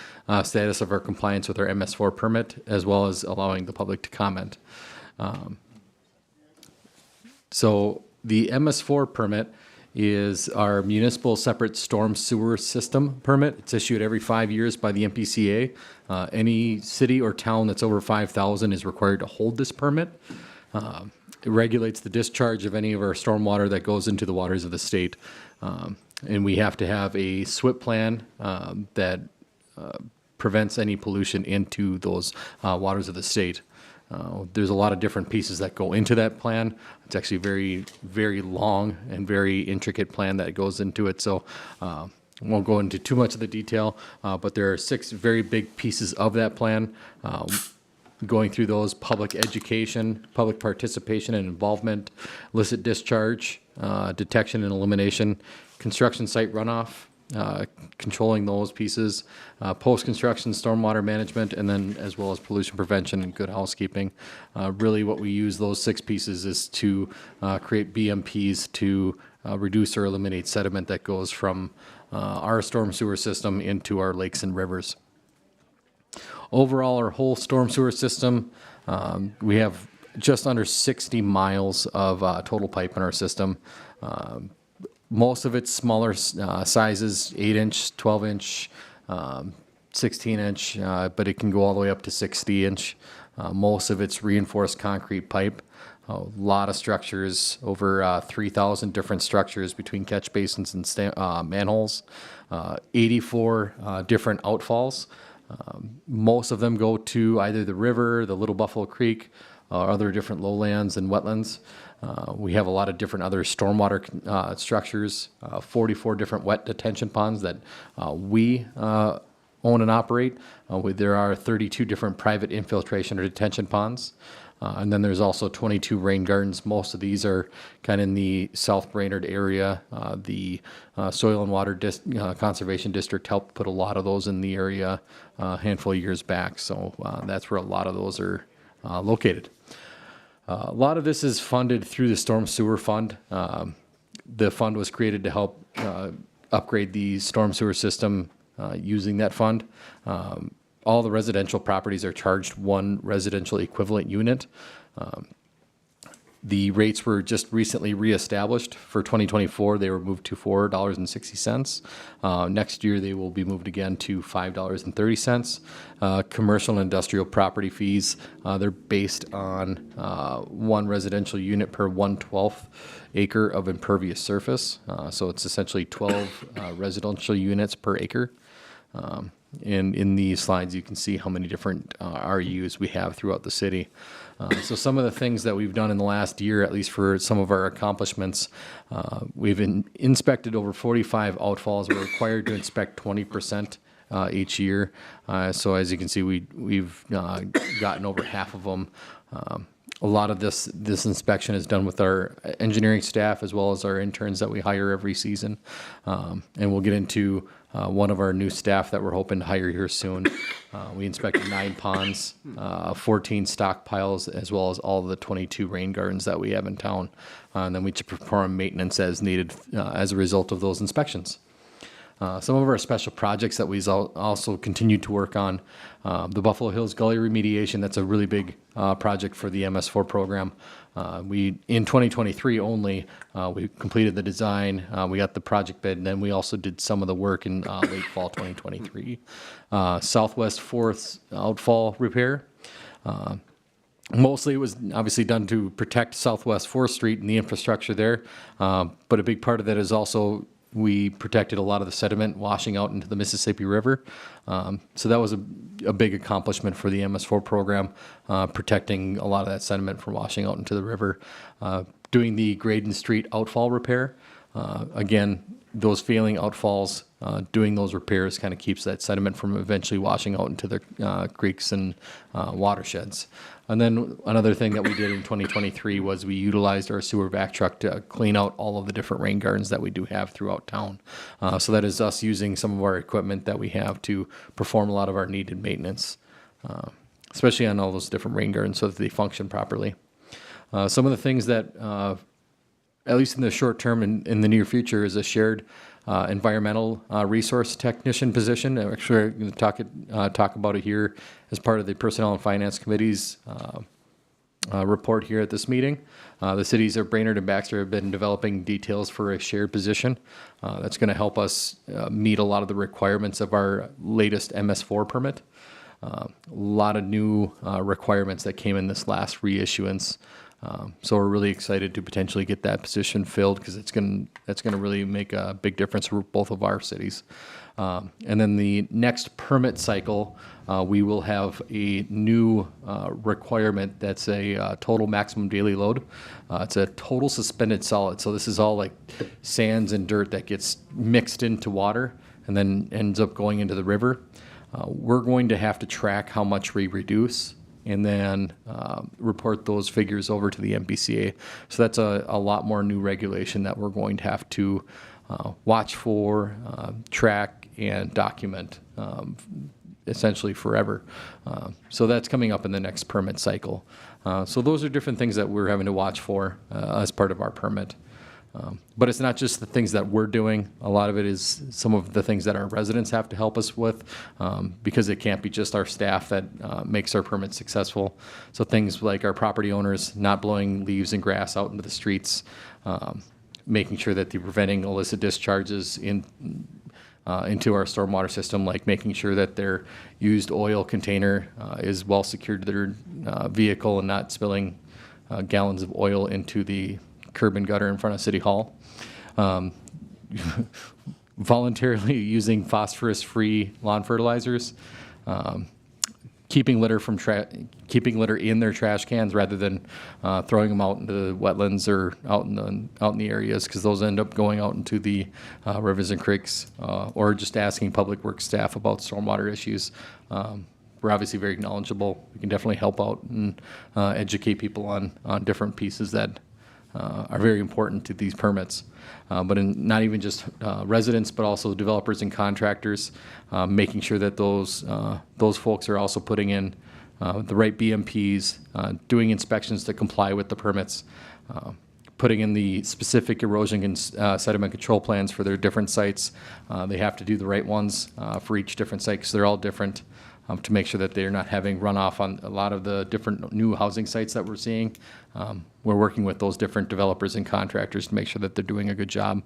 status of our compliance with our MS4 permit, as well as allowing the public to comment. So the MS4 permit is our municipal separate storm sewer system permit. It's issued every 5 years by the MPCA. Any city or town that's over 5,000 is required to hold this permit. It regulates the discharge of any of our stormwater that goes into the waters of the state. And we have to have a SWIP plan that prevents any pollution into those waters of the state. There's a lot of different pieces that go into that plan. It's actually very, very long and very intricate plan that goes into it. So won't go into too much of the detail, but there are 6 very big pieces of that plan. Going through those: public education, public participation and involvement, illicit discharge, detection and elimination, construction site runoff, controlling those pieces, post-construction stormwater management, and then as well as pollution prevention and good housekeeping. Really what we use those 6 pieces is to create BMPs to reduce or eliminate sediment that goes from our storm sewer system into our lakes and rivers. Overall, our whole storm sewer system, we have just under 60 miles of total pipe in our system. Most of it's smaller sizes, 8-inch, 12-inch, 16-inch, but it can go all the way up to 60-inch. Most of it's reinforced concrete pipe. A lot of structures, over 3,000 different structures between catch basins and manholes, 84 different outfalls. Most of them go to either the river, the Little Buffalo Creek, or other different lowlands and wetlands. We have a lot of different other stormwater structures, 44 different wet detention ponds that we own and operate. There are 32 different private infiltration or detention ponds. And then there's also 22 rain gardens. Most of these are kind of in the South Brainerd area. The Soil and Water Conservation District helped put a lot of those in the area a handful of years back. So that's where a lot of those are located. A lot of this is funded through the Storm Sewer Fund. The fund was created to help upgrade the storm sewer system using that fund. All the residential properties are charged 1 residential equivalent unit. The rates were just recently reestablished for 2024. They were moved to $4.60. Next year, they will be moved again to $5.30. Commercial and industrial property fees, they're based on 1 residential unit per 1/12 acre of impervious surface. So it's essentially 12 residential units per acre. in these slides, you can see how many different RUs we have throughout the city. So some of the things that we've done in the last year, at least for some of our accomplishments, we've inspected over 45 outfalls. We're required to inspect 20% each year. So as you can see, we've gotten over half of them. A lot of this inspection is done with our engineering staff as well as our interns that we hire every season. And we'll get into one of our new staff that we're hoping to hire here soon. We inspected 9 ponds, 14 stockpiles, as well as all of the 22 rain gardens that we have in town. And then we perform maintenance as needed as a result of those inspections. Some of our special projects that we also continue to work on, the Buffalo Hills Gully remediation, that's a really big project for the MS4 program. In 2023 only, we completed the design, we got the project bid, and then we also did some of the work in late fall 2023. Southwest 4th outfall repair. Mostly it was obviously done to protect Southwest 4th Street and the infrastructure there, but a big part of that is also we protected a lot of the sediment washing out into the Mississippi River. So that was a big accomplishment for the MS4 program, protecting a lot of that sediment from washing out into the river. Doing the Graydon Street outfall repair. Again, those failing outfalls, doing those repairs kind of keeps that sediment from eventually washing out into the creeks and watersheds. And then another thing that we did in 2023 was we utilized our sewer vac truck to clean out all of the different rain gardens that we do have throughout town. So that is us using some of our equipment that we have to perform a lot of our needed maintenance, especially on all those different rain gardens so that they function properly. Some of the things that, at least in the short term and in the near future, is a shared environmental resource technician position. Actually, I'm going to talk about it here as part of the Personnel and Finance Committee's report here at this meeting. The cities of Brainerd and Baxter have been developing details for a shared position that's going to help us meet a lot of the requirements of our latest MS4 permit. A lot of new requirements that came in this last reissuance. So we're really excited to potentially get that position filled because that's going to really make a big difference for both of our cities. And then the next permit cycle, we will have a new requirement that's a total maximum daily load. It's a total suspended solid. So this is all like sands and dirt that gets mixed into water and then ends up going into the river. We're going to have to track how much we reduce and then report those figures over to the MPCA. So that's a lot more new regulation that we're going to have to watch for, track, and document essentially forever. So that's coming up in the next permit cycle. So those are different things that we're having to watch for as part of our permit. But it's not just the things that we're doing. A lot of it is some of the things that our residents have to help us with because it can't be just our staff that makes our permit successful. So things like our property owners not blowing leaves and grass out into the streets, making sure that they're preventing illicit discharges into our stormwater system, like making sure that their used oil container is well secured to their vehicle and not spilling gallons of oil into the curb and gutter in front of City Hall. Voluntarily using phosphorus-free lawn fertilizers, keeping litter in their trash cans rather than throwing them out into the wetlands or out in the areas, because those end up going out into the rivers and creeks, or just asking public works staff about stormwater issues. We're obviously very knowledgeable. We can definitely help out and educate people on different pieces that are very important to these permits. But not even just residents, but also developers and contractors, making sure that those folks are also putting in the right BMPs, doing inspections to comply with the permits, putting in the specific erosion and sediment control plans for their different sites. They have to do the right ones for each different site because they're all different, to make sure that they're not having runoff on a lot of the different new housing sites that we're seeing. We're working with those different developers and contractors to make sure that they're doing a good job.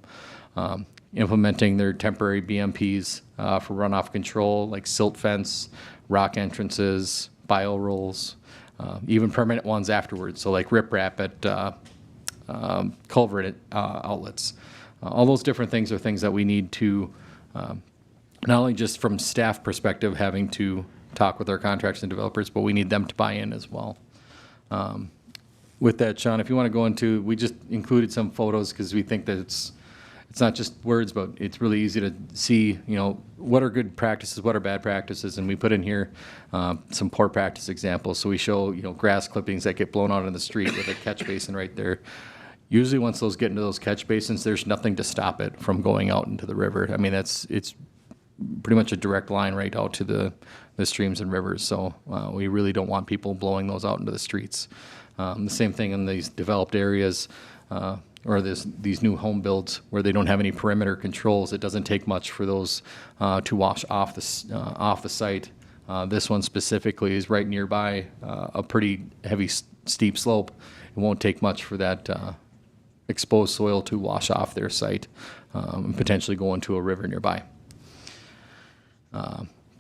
Implementing their temporary BMPs for runoff control, like silt fence, rock entrances, bio rolls, even permanent ones afterwards, so like riprap at culvert outlets. All those different things are things that we need to not only just from staff perspective, having to talk with our contractors and developers, but we need them to buy in as well. With that, Sean, if you want to go into, we just included some photos because we think that it's not just words, but it's really easy to see, you know, what are good practices, what are bad practices, and we put in here some poor practice examples. So we show, you know, grass clippings that get blown out in the street with a catch basin right there. Usually once those get into those catch basins, there's nothing to stop it from going out into the river. I mean, it's pretty much a direct line right out to the streams and rivers. So we really don't want people blowing those out into the streets. The same thing in these developed areas or these new home builds where they don't have any perimeter controls. It doesn't take much for those to wash off the site. This one specifically is right nearby a pretty heavy steep slope. It won't take much for that exposed soil to wash off their site and potentially go into a river nearby.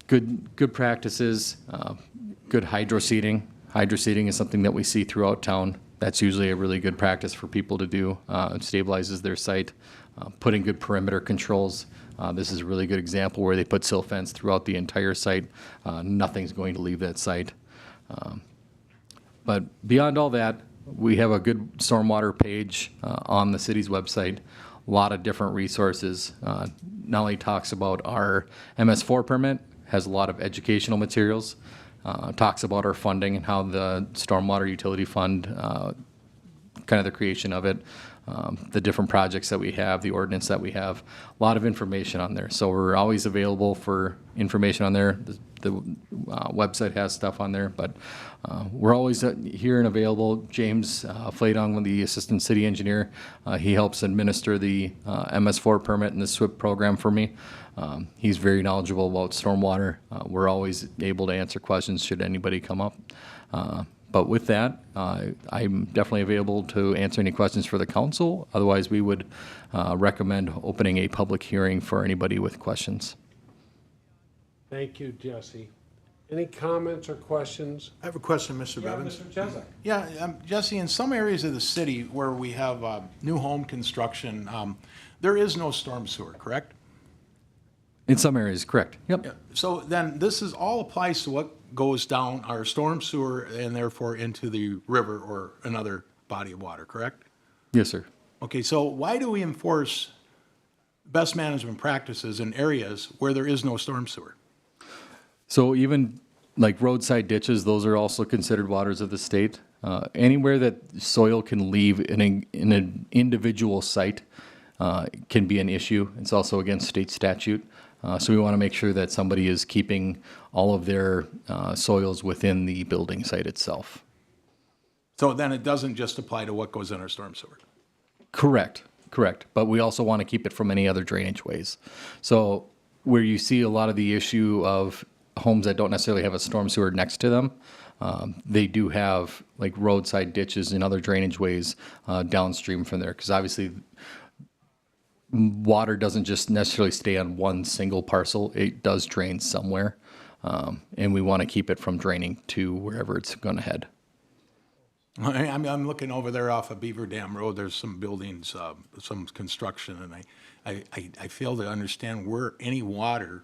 Good practices, good hydro seeding. Hydro seeding is something that we see throughout town. That's usually a really good practice for people to do. It stabilizes their site. Putting good perimeter controls. This is a really good example where they put silt fence throughout the entire site. Nothing's going to leave that site. But beyond all that, we have a good stormwater page on the city's website. A lot of different resources. Not only talks about our MS4 permit, has a lot of educational materials. Talks about our funding and how the Stormwater Utility Fund, kind of the creation of it, the different projects that we have, the ordinance that we have, a lot of information on there. So we're always available for information on there. The website has stuff on there, but we're always here and available. James Fladong, the assistant city engineer, he helps administer the MS4 permit and the SWIP program for me. He's very knowledgeable about stormwater. We're always able to answer questions should anybody come up. But with that, I'm definitely available to answer any questions for the council. Otherwise, we would recommend opening a public hearing for anybody with questions. Thank you, Jesse. Any comments or questions? I have a question, Mr. Bevins. Mr. Chesak. Yeah, Jesse, in some areas of the city where we have new home construction, there is no storm sewer, correct? In some areas, correct. Yep. Yeah. So then this is all applies to what goes down our storm sewer and therefore into the river or another body of water, correct? Yes, sir. Okay, so why do we enforce best management practices in areas where there is no storm sewer? So even like roadside ditches, those are also considered waters of the state. Anywhere that soil can leave in an individual site can be an issue. It's also against state statute. So we want to make sure that somebody is keeping all of their soils within the building site itself. So then it doesn't just apply to what goes in our storm sewer? Correct. But we also want to keep it from any other drainage ways. So where you see a lot of the issue of homes that don't necessarily have a storm sewer next to them, they do have like roadside ditches and other drainage ways downstream from there. Because obviously water doesn't just necessarily stay on one single parcel. It does drain somewhere. And we want to keep it from draining to wherever it's going to head. I'm looking over there off of Beaver Dam Road. There's some buildings, some construction, and I fail to understand where any water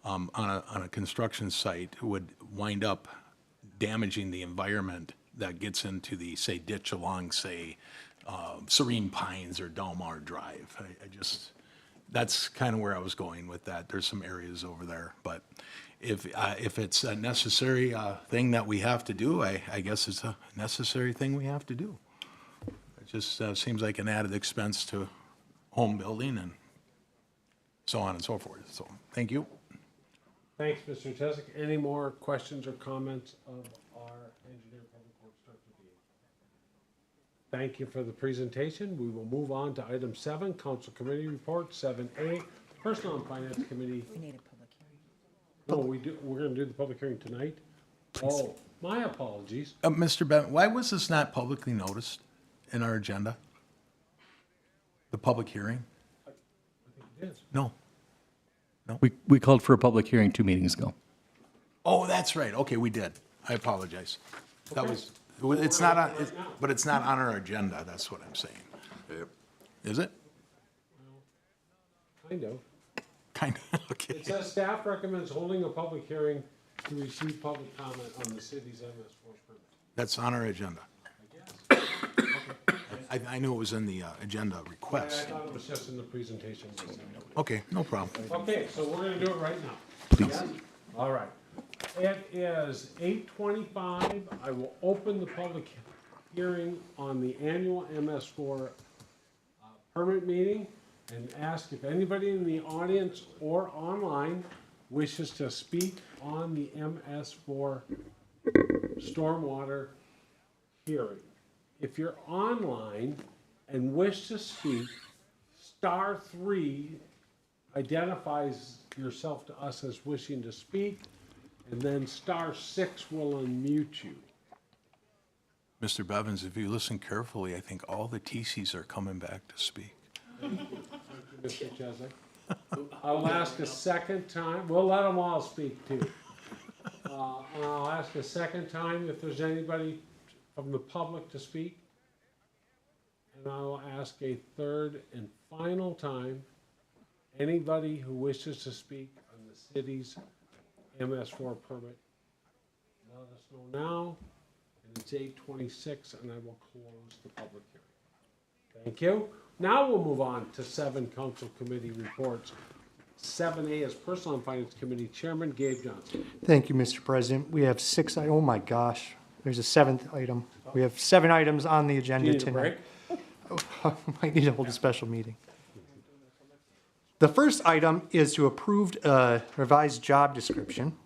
on a construction site would wind up damaging the environment that gets into the, say, ditch along, say, Serene Pines or Delmar Drive. I just, that's kind of where I was going with that. There's some areas over there, but if it's a necessary thing that we have to do, I guess it's a necessary thing we have to do. It just seems like an added expense to home building and so on and so forth. So, thank you. Thanks, Mr. Chesak. Any more questions or comments of our engineer public works director? Thank you for the presentation. We will move on to item 7, council committee report. 7A, personnel and finance committee. We need a public hearing. No, we're going to do the public hearing tonight. Oh, my apologies. Mr. Bent, why was this not publicly noticed in our agenda? The public hearing? I think it is. No. We called for a public hearing 2 meetings ago. Oh, that's right. Okay, we did. I apologize. That was, it's not on, but it's not on our agenda. That's what I'm saying. Is it? Kind of. Kind of, okay. It says staff recommends holding a public hearing to receive public comment on the city's MS4 permit. That's on our agenda. I knew it was in the agenda I request. thought it was just in the presentation. Okay, no problem. Okay, so we're gonna do it right now. Please. Yes? All right. It is 8:25. I will open the public hearing on the annual MS4 permit meeting and ask if anybody in the audience or online wishes to speak on the MS4 stormwater hearing. If you're online and wish to speak, *3 identifies yourself to us as wishing to speak, and then *6 will unmute you. Mr. Bevins, if you listen carefully, I think all the TCs are coming back to speak. Mr. Chesak. I'll ask a second time, we'll let them all speak too. I'll ask a second time if there's anybody from the public to speak. And I will ask a third and final time, anybody who wishes to speak on the city's MS4 permit, let us know now. And it's 8:26, and I will close the public hearing. Thank you. Now we'll move on to 7 council committee reports. 7A is Personal and Finance Committee Chairman Gabe Johnson. Thank you, Mr. President. We have 6, oh my gosh, there's a 7th item. We have 7 items on the Do agenda you need a tonight. break? Might need to hold a special meeting. The first item is to approve a revised job description.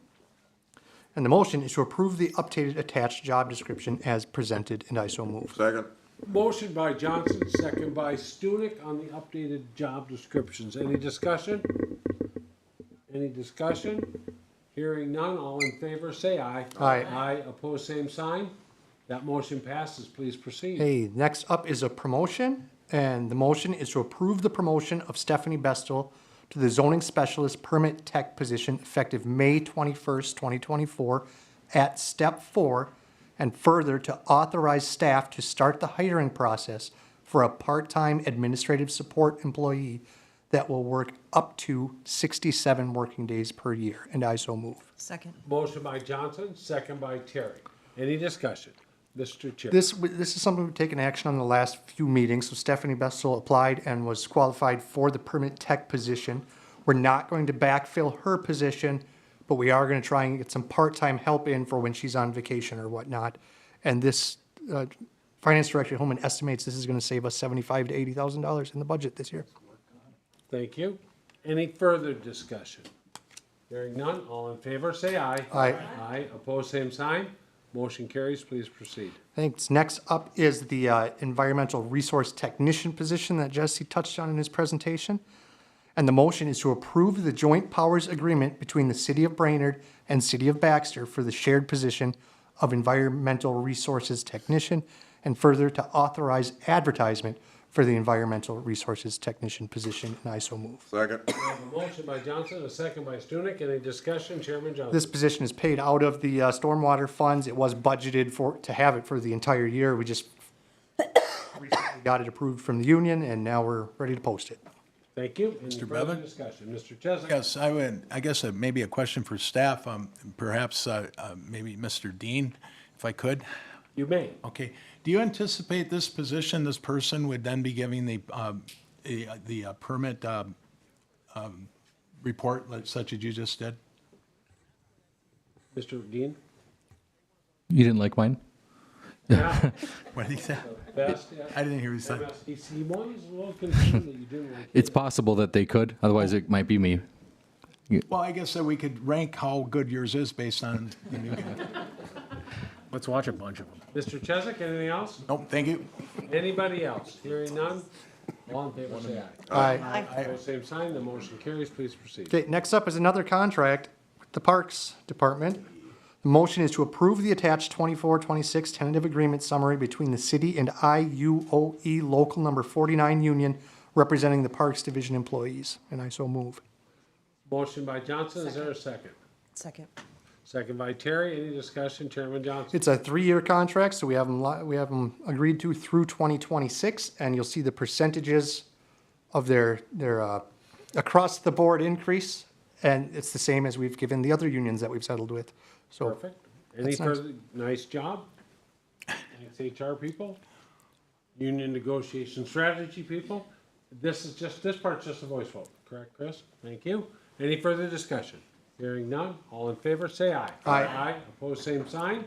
And the motion is to approve the updated attached job description as presented, and I so move. Second. Motion by Johnson, second by Stunek on the updated job descriptions. Any discussion? Any discussion? Hearing none, all in favor, say aye. Aye. Aye, opposed, same sign. That motion passes. Please proceed. Hey, next up is a promotion, and the motion is to approve the promotion of Stephanie Bestel to the zoning specialist permit tech position effective May 21st, 2024 at step 4, and further to authorize staff to start the hiring process for a part-time administrative support employee that will work up to 67 working days per year, and I so move. Second. Motion by Johnson, second by Terry. Any discussion? Mr. Chair. This is something we've taken action on the last few meetings. So Stephanie Bestel applied and was qualified for the permit tech position. We're not going to backfill her position, but we are going to try and get some part-time help in for when she's on vacation or whatnot. And this, Finance Director Holman estimates this is going to save us $75,000 to $80,000 in the budget this year. Thank you. Any further discussion? Hearing none, all in favor, say aye. Aye. Aye, opposed, same sign. Motion carries. Please proceed. Thanks. Next up is the environmental resource technician position that Jesse touched on in his presentation. And the motion is to approve the joint powers agreement between the City of Brainerd and City of Baxter for the shared position of environmental resources technician, and further to authorize advertisement for the environmental resources technician position, and I so move. Second. We have a motion by Johnson, a second by Stunek. Any discussion? Chairman Johnson. This position is paid out of the stormwater funds. It was budgeted to have it for the entire year. We just recently got it approved from the union, and now we're ready to post it. Thank you. Any Mr. further Bevan? discussion? Mr. Chesak? Yes, I guess maybe a question for staff, perhaps maybe Mr. Dean, if I could. You may. Okay. Do you anticipate this position, this person would then be giving the permit report such as you just did? Mr. Dean? You didn't like mine? Yeah. What did he say? Best, yeah. I didn't hear what he said. MSDC one is a little concerned that you didn't like it. It's possible that they could, otherwise it might be me. Well, I guess that we could rank how good yours is based on the new one. Let's watch a bunch of them. Mr. Chesak, anything else? Nope, thank you. Anybody else? Hearing none? All in favor, say aye. Aye. Opposed, same sign. The motion carries. Please proceed. Okay, next up is another contract with the Parks Department. The motion is to approve the attached 24-26 tentative agreement summary between the city and IUOE Local Number 49 Union representing the Parks Division employees, and I so move. Motion by Johnson. Is there a second? Second. Second by Terry. Any discussion? Chairman Johnson. It's a 3-year contract, so we have them agreed to through 2026, and you'll see the percentages of their across-the-board increase, and it's the same as we've given the other unions that we've settled with. So Perfect. Any That's nice. further, nice job. Thanks HR people, union negotiation strategy people. This part's just a voice vote, correct, Chris? Thank you. Any further discussion? Hearing none, all in favor, say aye. Aye. Aye, opposed, same sign.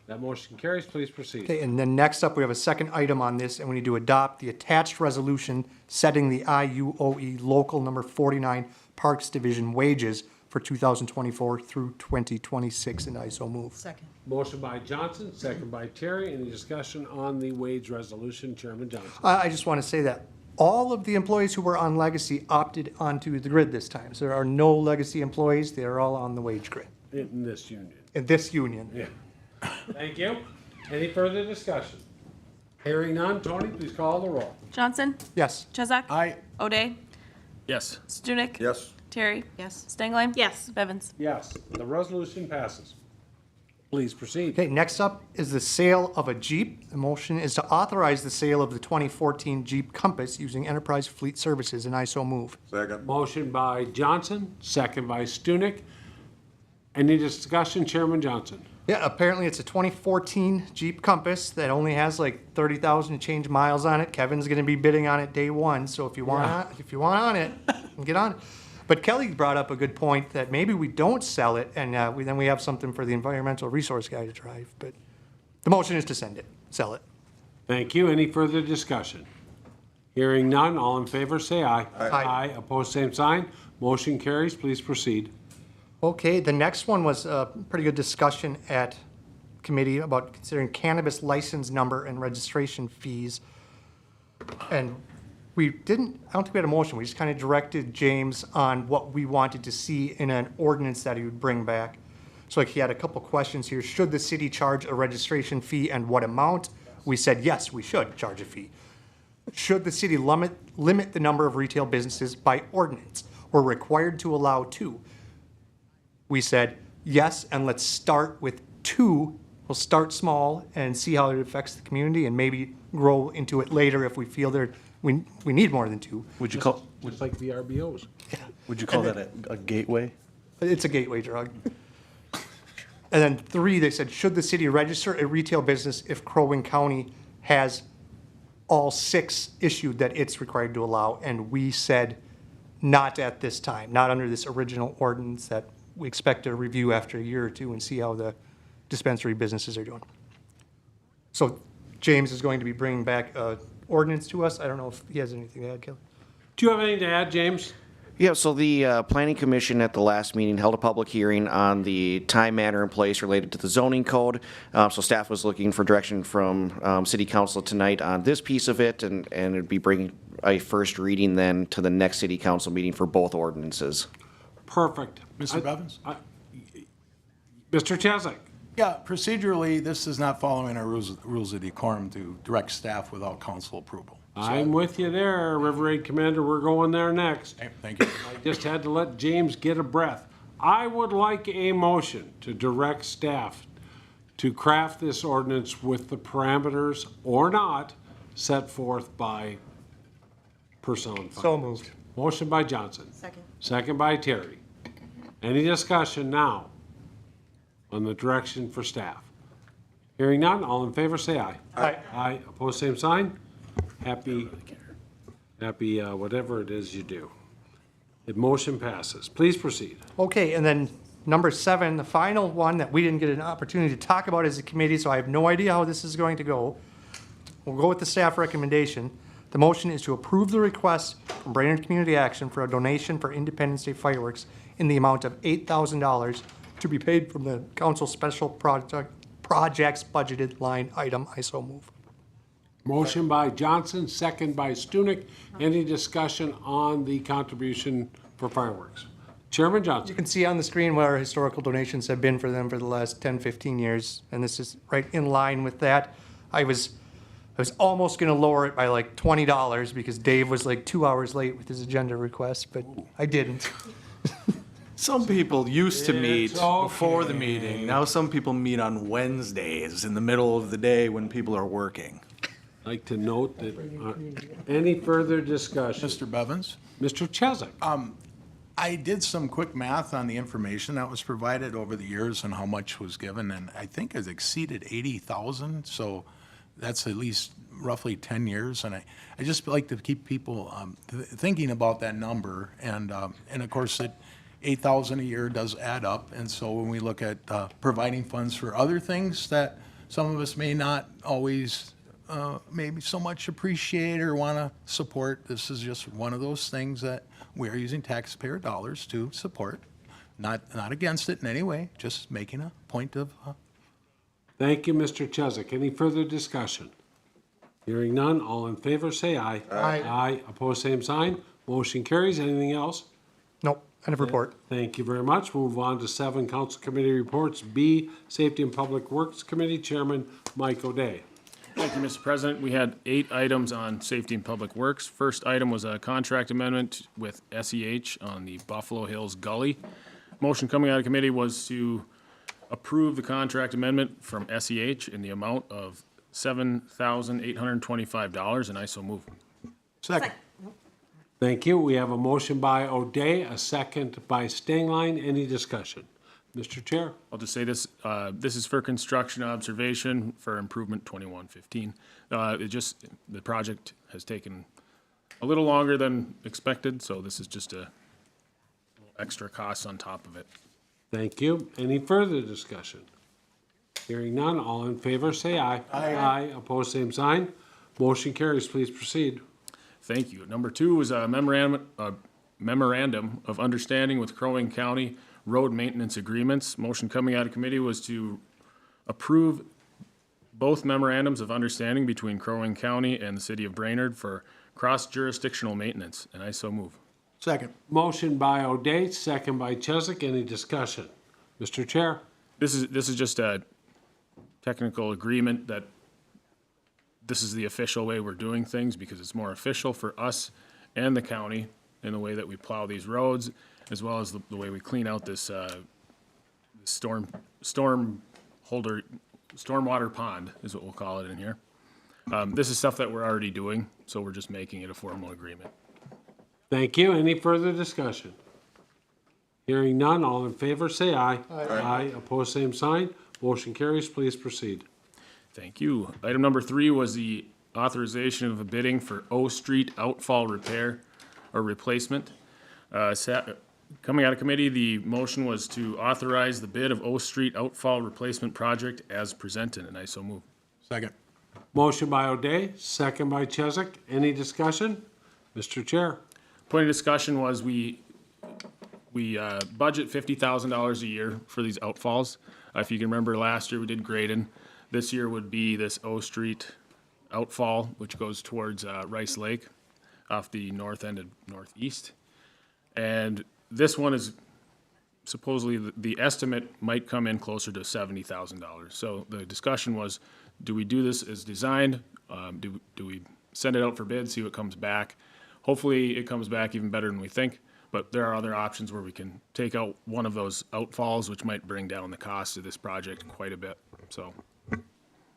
That motion carries, please proceed. Okay, and then next up, we have a second item on this, and we need to adopt the attached resolution setting the IUOE Local Number 49 Parks Division wages for 2024 through 2026, and I so move. Second. Motion by Johnson, second by Terry. Any discussion on the wage resolution? Chairman Johnson. I just want to say that all of the employees who were on legacy opted onto the grid this time. So there are no legacy employees. They are all on the wage grid In this union. in this union. Yeah. Thank you. Any further discussion? Hearing none, Tony, please call the roll. Johnson? Yes. Chesak? Aye. O'Day? Yes. Stunek? Yes. Terry? Yes. Stengline? Yes. Bevins? Yes, the resolution passes. Please proceed. Okay, next up is the sale of a Jeep. The motion is to authorize the sale of the 2014 Jeep Compass using Enterprise Fleet Services, and I so move. Second. Motion by Johnson, second by Stunek. Any discussion, Chairman Johnson? Yeah, apparently it's a 2014 Jeep Compass that only has like 30,000 and change miles on it. Kevin's gonna be bidding on it day one, so if you want on it, get on it. But Kelly brought up a good point that maybe we don't sell it, and then we have something for the environmental resource guy to drive. But the motion is to sell it. Thank you. Any further discussion? Hearing none, all in favor, say aye. Aye. Opposed, same sign. Motion carries. Please proceed. Okay, the next one was a pretty good discussion at committee about considering cannabis license number and registration fees. And I don't think we had a motion, we just kind of directed James on what we wanted to see in an ordinance that he would bring back. So like he had a couple questions here. Should the city charge a registration fee and what amount? We said, yes, we should charge a fee. Should the city limit the number of retail businesses by ordinance? We're required to allow 2. We said, yes, and let's start with 2. We'll start small and see how it affects the community and maybe grow into it later if we feel we need more than 2. Would you call, Just like the RBOs. would you call that a gateway? It's a gateway drug. And then 3, they said, should the city register a retail business if Crow Wing County has all 6 issued that it's required to allow? And we said, not at this time, not under this original ordinance that we expect to review after a year or 2 and see how the dispensary businesses are doing. So James is going to be bringing back an ordinance to us. I don't know if he has anything to add, Kelly. Do you have anything to add, James? Yeah, so the Planning Commission at the last meeting held a public hearing on the time, manner, and place related to the zoning code. So staff was looking for direction from City Council tonight on this piece of it, and it'd be bringing a first reading then to the next City Council meeting for both ordinances. Perfect. Mr. Bevins? Mr. Chesak? Yeah, procedurally, this is not following our rules of decorum to direct staff without council approval. So- I'm with you there, River Raid Commander. We're going there next. Okay, thank you. I just had to let James get a breath. I would like a motion to direct staff to craft this ordinance with the parameters or not set forth by personnel and So finance. moved. Motion by Johnson. Second. Second by Terry. Any discussion now on the direction for staff? Hearing none, all in favor say aye. Aye. Aye, opposed, same sign. Happy, whatever it is you do. The motion passes. Please proceed. Okay, and then number 7, the final one that we didn't get an opportunity to talk about as a committee, so I have no idea how this is going to go. We'll go with the staff recommendation. The motion is to approve the request from Brainerd Community Action for a donation for Independence Day fireworks in the amount of $8,000 to be paid from the council special projects budgeted line item. I so move. Motion by Johnson, second by Stunek. Any discussion on the contribution for fireworks? Chairman You Johnson. can see on the screen what our historical donations have been for them for the last 10, 15 years, and this is right in line with that. I was almost going to lower it by like $20 because Dave was like 2 hours late with his agenda request, but I didn't. Some people used to meet It's before the okay. meeting. Now some people meet on Wednesdays in the middle of the day when people are working. like to note that, any further discussion? Mr. Bevins? Mr. Chesak? I did some quick math on the information that was provided over the years and how much was given, and I think it's exceeded 80,000, so that's at least roughly 10 years, and I just like to keep people thinking about that number, and of course, 8,000 a year does add up, and so when we look at providing funds for other things that some of us may not always maybe so much appreciate or want to support, this is just one of those things that we are using taxpayer dollars to support. Not against it in any way, just making a point of. Thank you, Mr. Chesak. Any further discussion? Hearing none, all in favor, say aye. Aye. Aye, opposed, same sign. Motion carries. Anything else? Nope, end of report. Thank you very much. We'll move on to 7 council committee reports. B, Safety and Public Works Committee Chairman Mike O'Day. Thank you, Mr. President. We had 8 items on safety and public works. First item was a contract amendment with SEH on the Buffalo Hills Gully. Motion coming out of committee was to approve the contract amendment from SEH in the amount of $7,825, and I so move. Second. Thank you. We have a motion by O'Day, a second by Stingline. Any discussion? Mr. Chair? I'll just say this, this is for construction observation for improvement 2115. The project has taken a little longer than expected, so this is just a extra cost on top of it. Thank you. Any further discussion? Hearing none, all in favor, say aye. Aye. Aye, opposed, same sign. Motion carries. Please proceed. Thank you. Number 2 was a memorandum of understanding with Crow Wing County road maintenance agreements. Motion coming out of committee was to approve both memorandums of understanding between Crow Wing County and the city of Brainerd for cross-jurisdictional maintenance, and I so move. Second. Motion by O'Day, second by Chesak. Any discussion? Mr. Chair? This is just a technical agreement that this is the official way we're doing things because it's more official for us and the county in the way that we plow these roads, as well as the way we clean out this stormwater pond is what we'll call it in here. This is stuff that we're already doing, so we're just making it a formal agreement. Thank you. Any further discussion? Hearing none, all in favor, say aye. Aye. Aye, opposed, same sign. Motion carries. Please proceed. Thank you. Item number 3 was the authorization of a bidding for O Street outfall repair or replacement. Coming out of committee, the motion was to authorize the bid of O Street outfall replacement project as presented, and I so move. Second. Motion by O'Day, second by Chesak. Any discussion? Mr. Chair? Point of discussion was we budget $50,000 a year for these outfalls. If you can remember, last year we did Graydon. This year would be this O Street outfall, which goes towards Rice Lake off the north end of northeast. And this one is supposedly, the estimate might come in closer to $70,000. So the discussion was, do we do this as designed? Do we send it out for bid, see what comes back? Hopefully it comes back even better than we think, but there are other options where we can take out one of those outfalls, which might bring down the cost of this project quite a bit, so.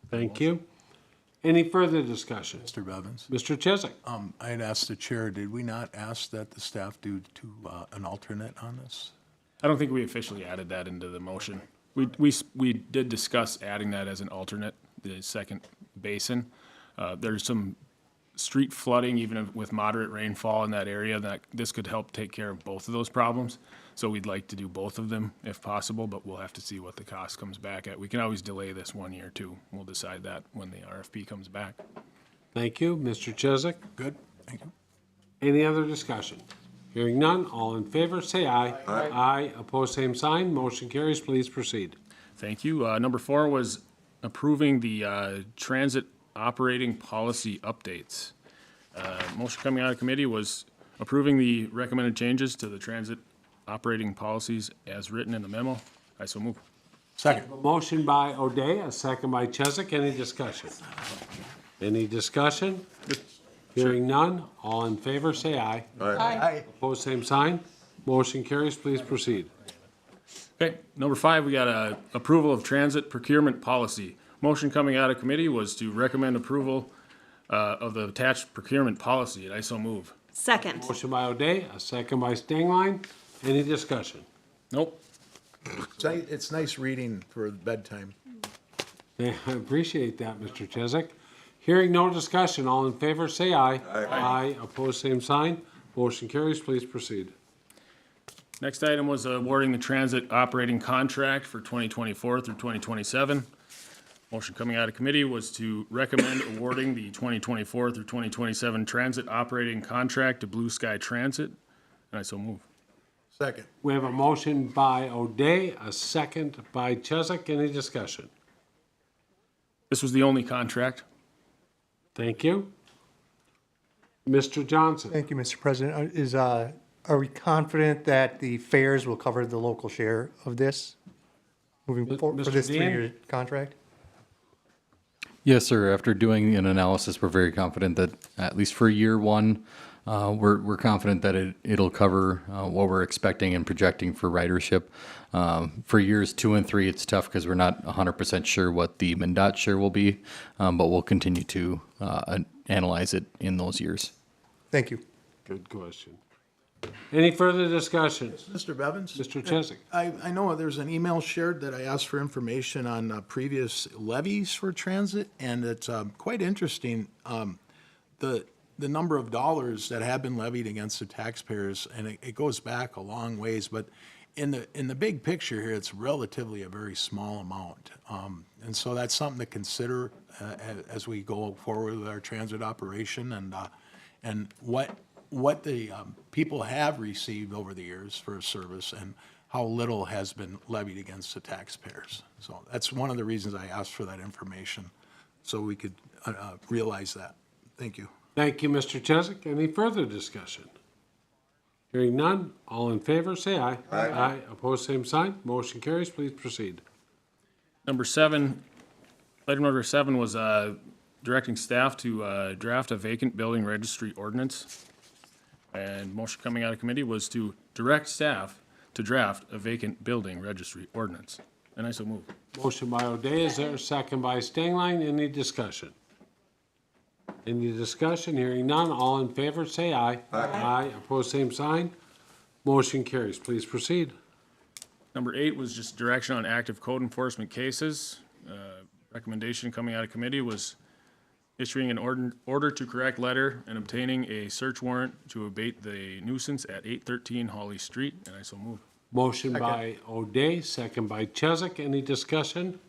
Thank you. Any further discussion? Mr. Bevins? Mr. Chesak? I had asked the chair, did we not ask that the staff do an alternate on this? I don't think we officially added that into the motion. We did discuss adding that as an alternate, the second basin. There's some street flooding, even with moderate rainfall in that area, that this could help take care of both of those problems. So we'd like to do both of them if possible, but we'll have to see what the cost comes back at. We can always delay this 1 year too. We'll decide that when the RFP comes back. Thank you. Mr. Chesak? Good, thank you. Any other discussion? Hearing none, all in favor, say aye. Aye. Aye, opposed, same sign. Motion carries. Please proceed. Thank you. Number 4 was approving the transit operating policy updates. Motion coming out of committee was approving the recommended changes to the transit operating policies as written in the memo. I so move. Second. A motion by O'Day, a second by Chesak. Any discussion? Any discussion? Hearing none, all in favor, say aye. Aye. Opposed, same sign. Motion carries. Please proceed. Okay, number 5, we got a approval of transit procurement policy. Motion coming out of committee was to recommend approval of the attached procurement policy, and I so move. Second. Motion by O'Day, a second by Stengline. Any discussion? Nope. It's nice reading for bedtime. I appreciate that, Mr. Chesak. Hearing no discussion, all in favor, say aye. Aye. Opposed, same sign. Motion carries. Please proceed. Next item was awarding the transit operating contract for 2024 through 2027. Motion coming out of committee was to recommend awarding the 2024 through 2027 transit operating contract to Blue Sky Transit, and I so move. Second. We have a motion by O'Day, a second by Chesak. Any discussion? This was the only contract. Thank you. Mr. Johnson. Thank you, Mr. President. Are we confident that the fares will cover the local share of this moving forward for Mr. this Dean? 3-year contract? Yes, sir. After doing an analysis, we're very confident that at least for year one, we're confident that it'll cover what we're expecting and projecting for ridership. For years 2 and 3, it's tough because we're not 100% sure what the MnDOT share will be, but we'll continue to analyze it in those years. Thank you. Good question. Any further discussion? Mr. Bevins? Mr. Chesak. I know there's an email shared that I asked for information on previous levies for transit, and it's quite interesting. The number of dollars that have been levied against the taxpayers, and it goes back a long ways, but in the big picture here, it's relatively a very small amount. And so that's something to consider as we go forward with our transit operation and what the people have received over the years for service and how little has been levied against the taxpayers. So that's one of the reasons I asked for that information, so we could realize that. Thank you. Thank you, Mr. Chesak. Any further discussion? Hearing none, all in favor, say aye. Aye. Opposed, same sign. Motion carries. Please proceed. Item number 7 was directing staff to draft a vacant building registry ordinance. And motion coming out of committee was to direct staff to draft a vacant building registry ordinance. And I so move. Motion by O'Day. Is there a second by Stengline? Any discussion? Any discussion? Hearing none, all in favor, say aye. Aye. Opposed, same sign. Motion carries. Please proceed. Number 8 was just direction on active code enforcement cases. Recommendation coming out of committee was issuing an order to correct letter and obtaining a search warrant to abate the nuisance at 813 Holly Street, and I so move. Motion by O'Day, second by Chesak. Any discussion?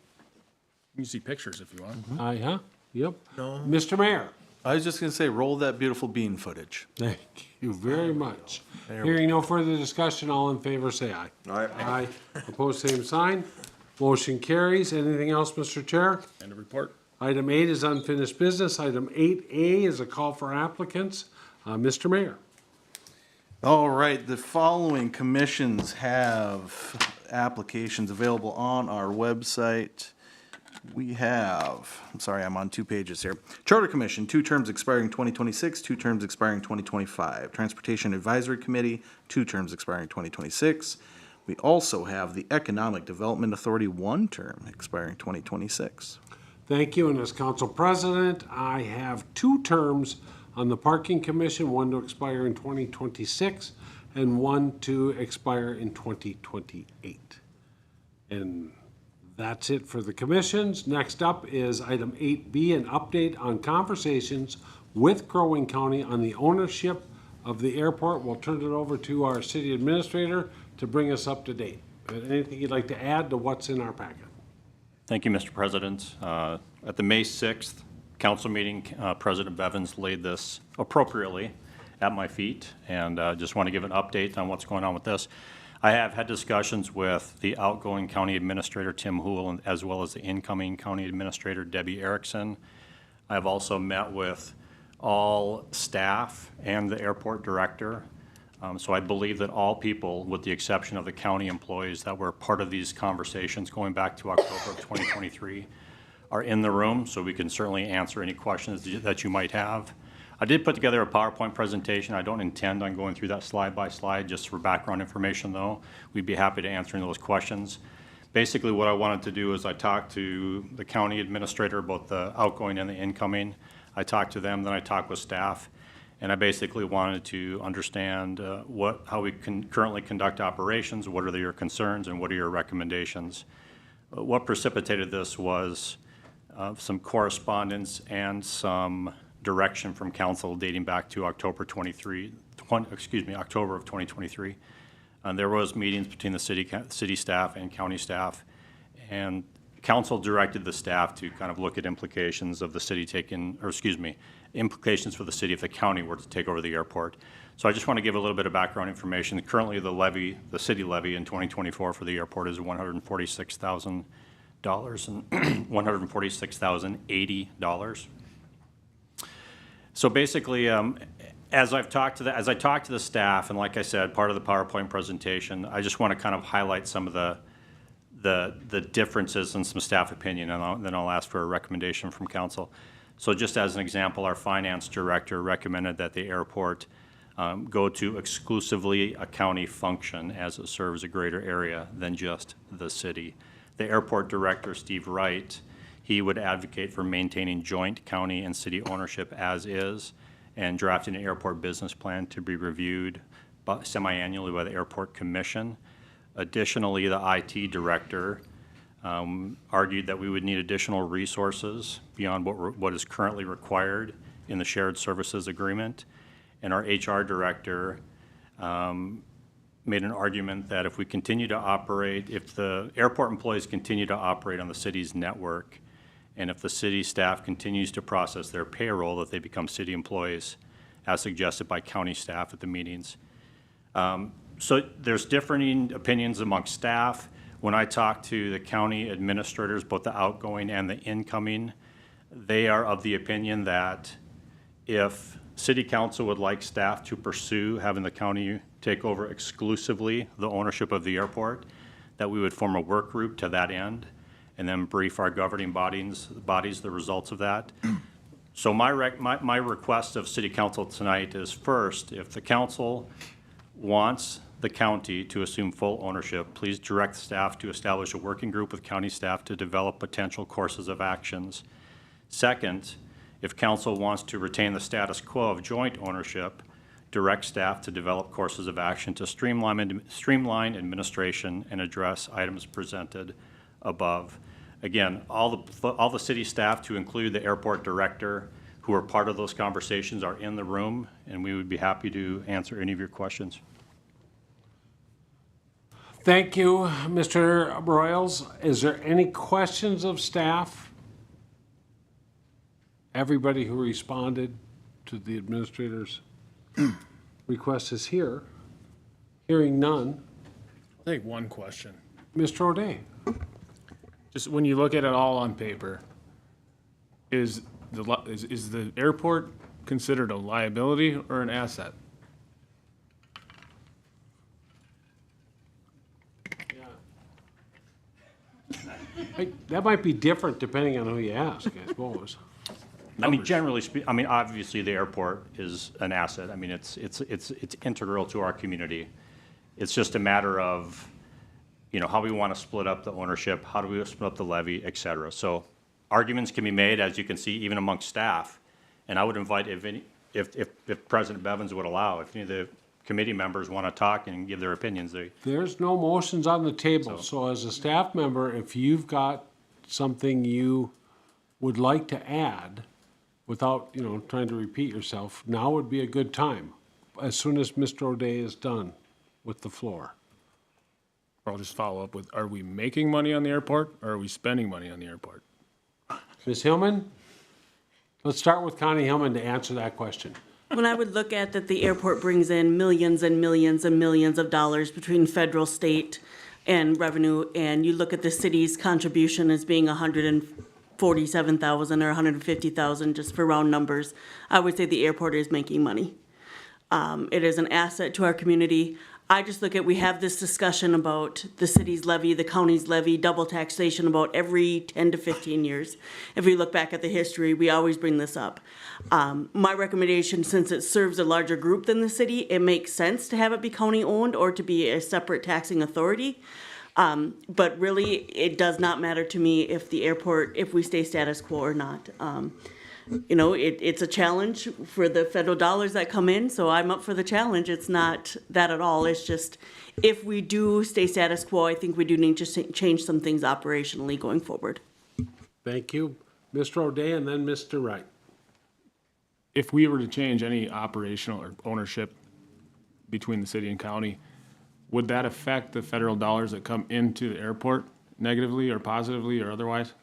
You can see pictures if you want. Aye, Yep. No. Mr. Mayor. I was just gonna say, roll that beautiful bean footage. Thank you very much. Hearing no further discussion, all in favor, say aye. Aye. Aye. Opposed, same sign. Motion carries. Anything else, Mr. Chair? End of report. Item 8 is unfinished business. Item 8A is a call for applicants. Mr. Mayor. All right, the following commissions have applications available on our website. We have, I'm sorry, I'm on 2 pages here. Charter Commission, 2 terms expiring 2026, 2 terms expiring 2025. Transportation Advisory Committee, 2 terms expiring 2026. We also have the Economic Development Authority, 1 term expiring 2026. Thank you. And as council president, I have 2 terms on the Parking Commission, 1 to expire in 2026 and 1 to expire in 2028. And that's it for the commissions. Next up is item 8B, an update on conversations with Crow Wing County on the ownership of the airport. We'll turn it over to our city administrator to bring us up to date. Anything you'd like to add to what's in our packet? Thank you, Mr. President. At the May 6th council meeting, President Bevins laid this appropriately at my feet, and just want to give an update on what's going on with this. I have had discussions with the outgoing county administrator, Tim Hool, as well as the incoming county administrator, Debbie Erickson. I've also met with all staff and the airport director. So I believe that all people, with the exception of the county employees that were part of these conversations going back to October of 2023, are in the room, so we can certainly answer any questions that you might have. I did put together a PowerPoint presentation. I don't intend on going through that slide by slide, just for background information though. We'd be happy to answer those questions. Basically what I wanted to do is I talked to the county administrator, both the outgoing and the incoming, I talked to them, then I talked with staff, and I basically wanted to understand how we can currently conduct operations, what are your concerns, and what are your recommendations. What precipitated this was some correspondence and some direction from council dating back to October of 2023. There was meetings between the city staff and county staff, and council directed the staff to kind of look at implications of the city implications for the city if the county were to take over the airport. So I just want to give a little bit of background information. Currently, the city levy in 2024 for the airport is $146,000 and $146,080. So basically, as I talked to the staff, and like I said, part of the PowerPoint presentation, I just want to kind of highlight some of the differences in some staff opinion, and then I'll ask for a recommendation from council. So just as an example, our finance director recommended that the airport go to exclusively a county function as it serves a greater area than just the city. The airport director, Steve Wright, he would advocate for maintaining joint county and city ownership as is and drafting an airport business plan to be reviewed semi-annually by the airport commission. Additionally, the IT director argued that we would need additional resources beyond what is currently required in the shared services agreement. And our HR director made an argument that if the airport employees continue to operate on the city's network, and if the city staff continues to process their payroll, that they become city employees, as suggested by county staff at the meetings. So there's differing opinions amongst staff. When I talk to the county administrators, both the outgoing and the incoming, they are of the opinion that if city council would like staff to pursue having the county take over exclusively the ownership of the airport, that we would form a work group to that end and then brief our governing bodies the results of that. So my request of city council tonight is, first, if the council wants the county to assume full ownership, please direct staff to establish a working group with county staff to develop potential courses of actions. Second, if council wants to retain the status quo of joint ownership, direct staff to develop courses of action to streamline administration and address items presented above. Again, all the city staff, to include the airport director, who are part of those conversations, are in the room, and we would be happy to answer any of your questions. Thank you, Mr. Broyles. Is there any questions of staff? Everybody who responded to the administrator's request is here. Hearing none. I think one question. Mr. O'Day. Just when you look at it all on paper, is the airport considered a liability or an asset? That might be different depending on who you ask, I suppose. I mean, generally speaking, obviously the airport is an asset. I mean, it's integral to our community. It's just a matter of, how we want to split up the ownership, how do we split up the levy, et cetera. So arguments can be made, as you can see, even amongst staff. And I would invite, if President Bevins would allow, if any of the committee members want to talk and give their opinions. There's no motions on the table, so as a staff member, if you've got something you would like to add, without, trying to repeat yourself, now would be a good time, as soon as Mr. O'Day is done with the floor. I'll just follow up with, are we making money on the airport, or are we spending money on the airport? Ms. Hillman? Let's start with Connie Hillman to answer that question. When I would look at that the airport brings in millions and millions and millions of dollars between federal, state, and revenue, and you look at the city's contribution as being $147,000 or $150,000, just for round numbers, I would say the airport is making money. It is an asset to our community. I just look at, we have this discussion about the city's levy, the county's levy, double taxation about every 10 to 15 years. If we look back at the history, we always bring this up. My recommendation, since it serves a larger group than the city, it makes sense to have it be county owned or to be a separate taxing authority. But really, it does not matter to me if the airport, if we stay status quo or not. You know, it's a challenge for the federal dollars that come in, so I'm up for the challenge. It's not that at all. It's just, if we do stay status quo, I think we do need to change some things operationally going forward. Thank you. Mr. O'Day and then Mr. Wright. If we were to change any operational or ownership between the city and county, would that affect the federal dollars that come into the airport negatively or positively or otherwise?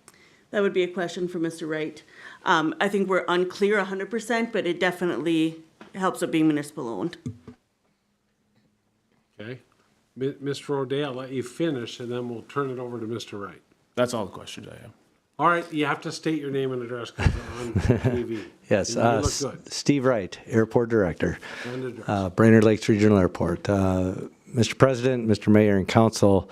That would be a question for Mr. Wright. I think we're unclear 100%, but it definitely helps it being municipal owned. Okay. Mr. O'Day, I'll let you finish and then we'll turn it over to Mr. Wright. That's all the questions I have. All right, you have to state your name and address 'cause we're on TV. Yes, And you look good. Steve Wright, Airport Director, And address. Brainerd Lakes Regional Airport. Mr. President, Mr. Mayor, and Council,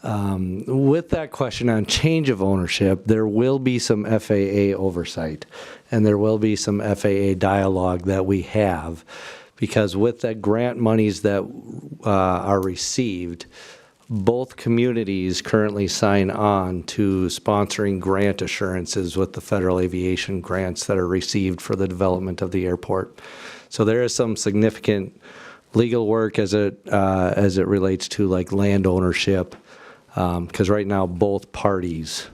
with that question on change of ownership, there will be some FAA oversight, and there will be some FAA dialogue that we have, because with the grant monies that are received, both communities currently sign on to sponsoring grant assurances with the federal aviation grants that are received for the development of the airport. So there is some significant legal work as it relates to like land ownership, because right now both parties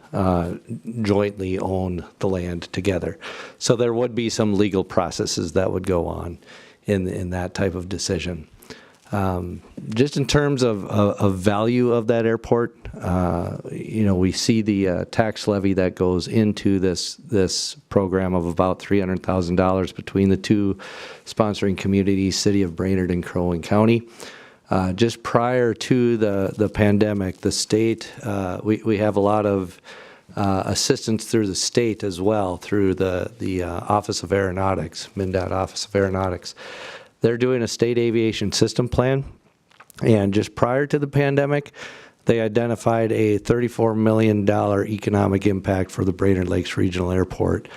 jointly own the land together. So there would be some legal processes that would go on in that type of decision. Just in terms of value of that airport, you know, we see the tax levy that goes into this program of about $300,000 between the two sponsoring communities, City of Brainerd and Crow Wing County. Just prior to the pandemic, the state, we have a lot of assistance through the state as well, through the Office of Aeronautics, MnDOT Office of Aeronautics. They're doing a state aviation system plan, and just prior to the pandemic, they identified a $34 million economic impact for the Brainerd Lakes Regional Airport.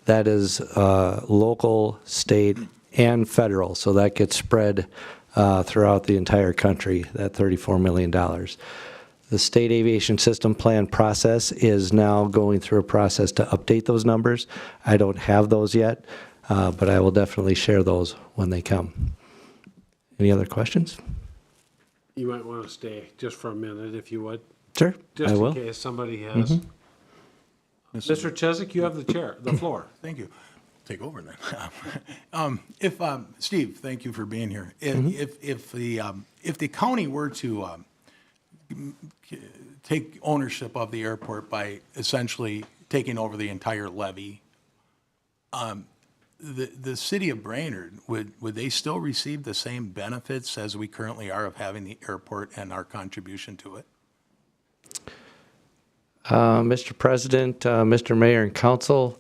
That is local, state, and federal, so that gets spread throughout the entire country, that $34 million. The state aviation system plan process is now going through a process to update those numbers. I don't have those yet. But I will definitely share those when they come. Any other questions? You might want to stay just for a minute if you would. Sure, Just I will. in case somebody has. Mr. Chesak, you have the floor. Thank you. Take over then. Steve, thank you for being here. If the county were to take ownership of the airport by essentially taking over the entire levy, the city of Brainerd, would they still receive the same benefits as we currently are of having the airport and our contribution to it? Mr. President, Mr. Mayor and Council,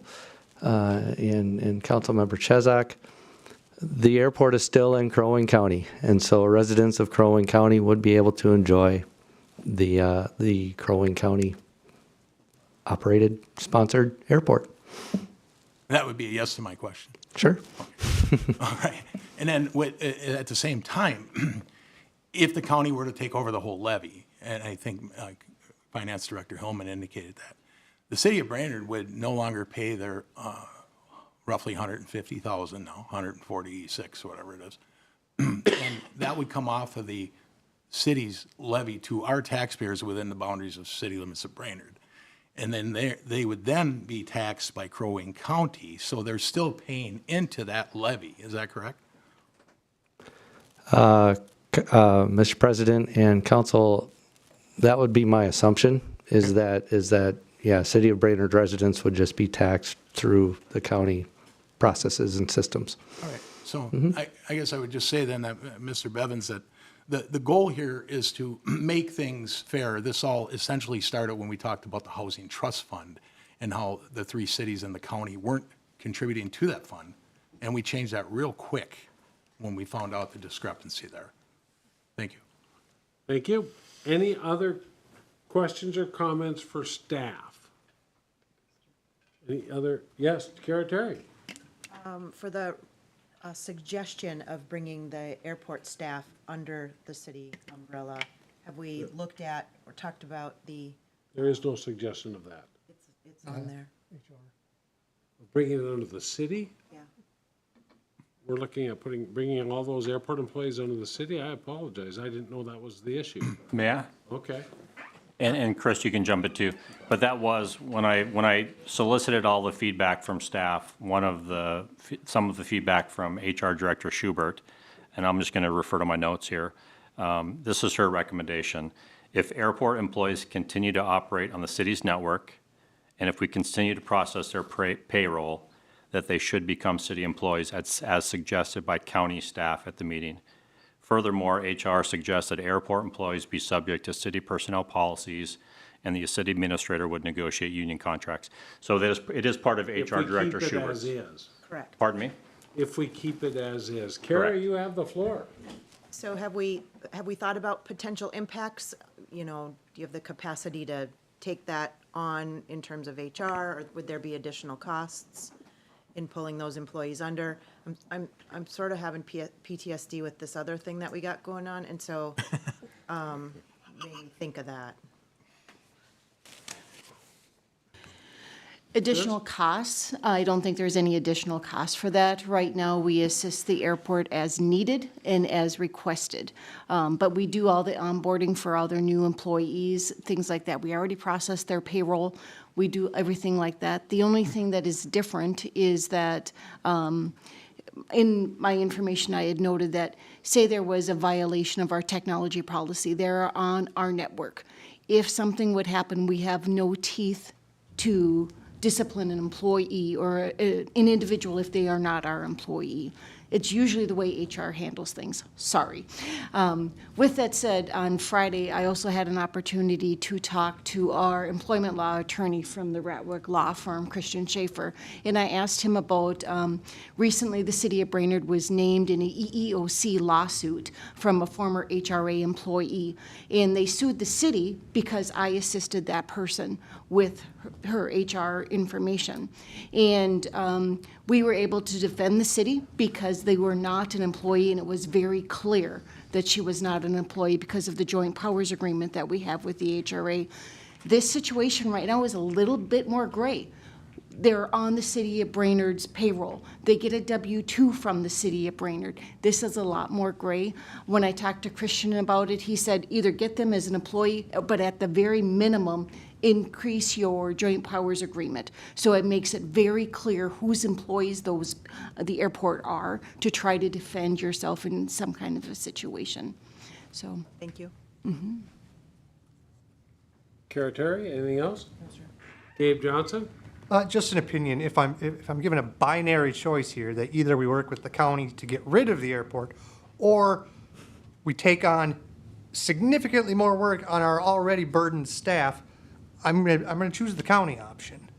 and Councilmember Chesak, the airport is still in Crow Wing County, and so residents of Crow Wing County would be able to enjoy the Crow Wing County operated, sponsored airport. That would be a yes to my question. Sure. All right. And then at the same time, if the county were to take over the whole levy, and I think Finance Director Hillman indicated that, the city of Brainerd would no longer pay their roughly $150,000 now, $146, whatever it is. And that would come off of the city's levy to our taxpayers within the boundaries of city limits of Brainerd. And then they would then be taxed by Crow Wing County, so they're still paying into that levy. Is that correct? Mr. President and Council, that would be my assumption, is that, yeah, City of Brainerd residents would just be taxed through the county processes and systems. All right. So I guess I would just say then that, Mr. Bevins, that the goal here is to make things fair. This all essentially started when we talked about the Housing Trust Fund and how the three cities in the county weren't contributing to that fund. And we changed that real quick when we found out the discrepancy there. Thank you. Thank you. Any other questions or comments for staff? Any other? Yes, Kara Terry. For the suggestion of bringing the airport staff under the city umbrella, Have we looked at or talked about There is no suggestion of that. it's on there? Bringing it under the city? Yeah. We're looking at bringing all those airport employees under the city? I apologize. I didn't know that was the issue. May I? Okay. And Chris, you can jump it too. But that was, when I solicited all the feedback from staff, some of the feedback from HR Director Schubert, and I'm just going to refer to my notes here. This is her recommendation. If airport employees continue to operate on the city's network, and if we continue to process their payroll, that they should become city employees as suggested by county staff at the meeting. Furthermore, HR suggests that airport employees be subject to city personnel policies, and the city administrator would negotiate union contracts. So it is part of HR Director Schubert. If we keep it as is. Correct. Pardon me? If we keep it as is. Kara, you have the floor. So have we thought about potential impacts? You know, do you have the capacity to take that on in terms of HR, or would there be additional costs in pulling those employees under? I'm sort of having PTSD with this other thing that we got going on, and so maybe think of that. Additional costs, I don't think there's any additional cost for that. Right now, we assist the airport as needed and as requested. But we do all the onboarding for all their new employees, things like that. We already process their payroll. We do everything like that. The only thing that is different is that in my information, I had noted that, say there was a violation of our technology policy, they're on our network. If something would happen, we have no teeth to discipline an employee or an individual if they are not our employee. It's usually the way HR handles things. Sorry. With that said, on Friday, I also had an opportunity to talk to our employment law attorney from the Ratwick Law Firm, Christian Schaefer, and I asked him about, recently the city of Brainerd was named in an EEOC lawsuit from a former HRA employee, and they sued the city because I assisted that person with her HR information. And we were able to defend the city because they were not an employee, and it was very clear that she was not an employee because of the joint powers agreement that we have with the HRA. This situation right now is a little bit more gray. They're on the city of Brainerd's payroll. They get a W-2 from the city of Brainerd. This is a lot more gray. When I talked to Christian about it, he said either get them as an employee, but at the very minimum, increase your joint powers agreement. So it makes it very clear whose employees the airport are to try to defend yourself in some kind of a situation. So. Thank you. Kara Terry, anything else? No, sir. Gabe Johnson? Just an opinion, if I'm given a binary choice here, that either we work with the county to get rid of the airport, or we take on significantly more work on our already burdened staff, I'm gonna choose the county option.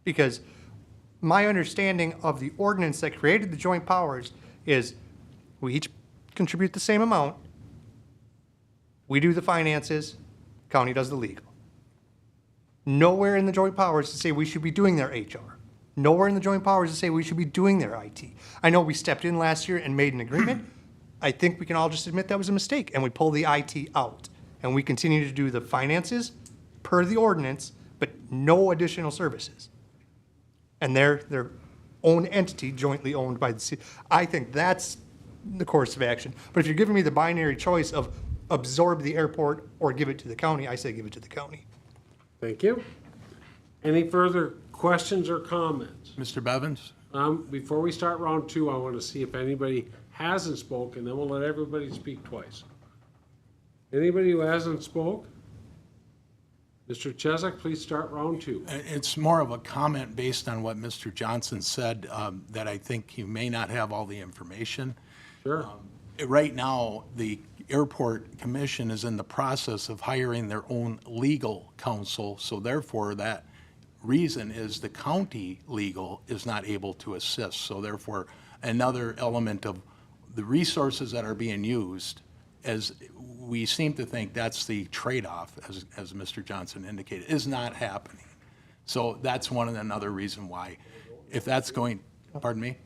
Because my understanding of the ordinance that created the joint powers is we each contribute the same amount, we do the finances, county does the legal. Nowhere in the joint powers to say we should be doing their HR. Nowhere in the joint powers to say we should be doing their IT. I know we stepped in last year and made an agreement. I think we can all just admit that was a mistake, and we pulled the IT out. And we continue to do the finances per the ordinance, but no additional services. And they're their own entity jointly owned by the city. I think that's the course of action. But if you're giving me the binary choice of absorb the airport or give it to the county, I say give it to the county. Thank you. Any further questions or comments? Mr. Bevins? Before we start round two, I want to see if anybody hasn't spoken, then we'll let everybody speak twice. Anybody who hasn't spoke? Mr. Chesak, please start round two. It's more of a comment based on what Mr. Johnson said, that I think you may not have all the information. Sure. Right now, the Airport Commission is in the process of hiring their own legal counsel, so therefore that reason is the county legal is not able to assist. So therefore, another element of the resources that are being used, as we seem to think that's the trade-off, as Mr. Johnson indicated, is not happening. So that's another reason why, if that's going, pardon me?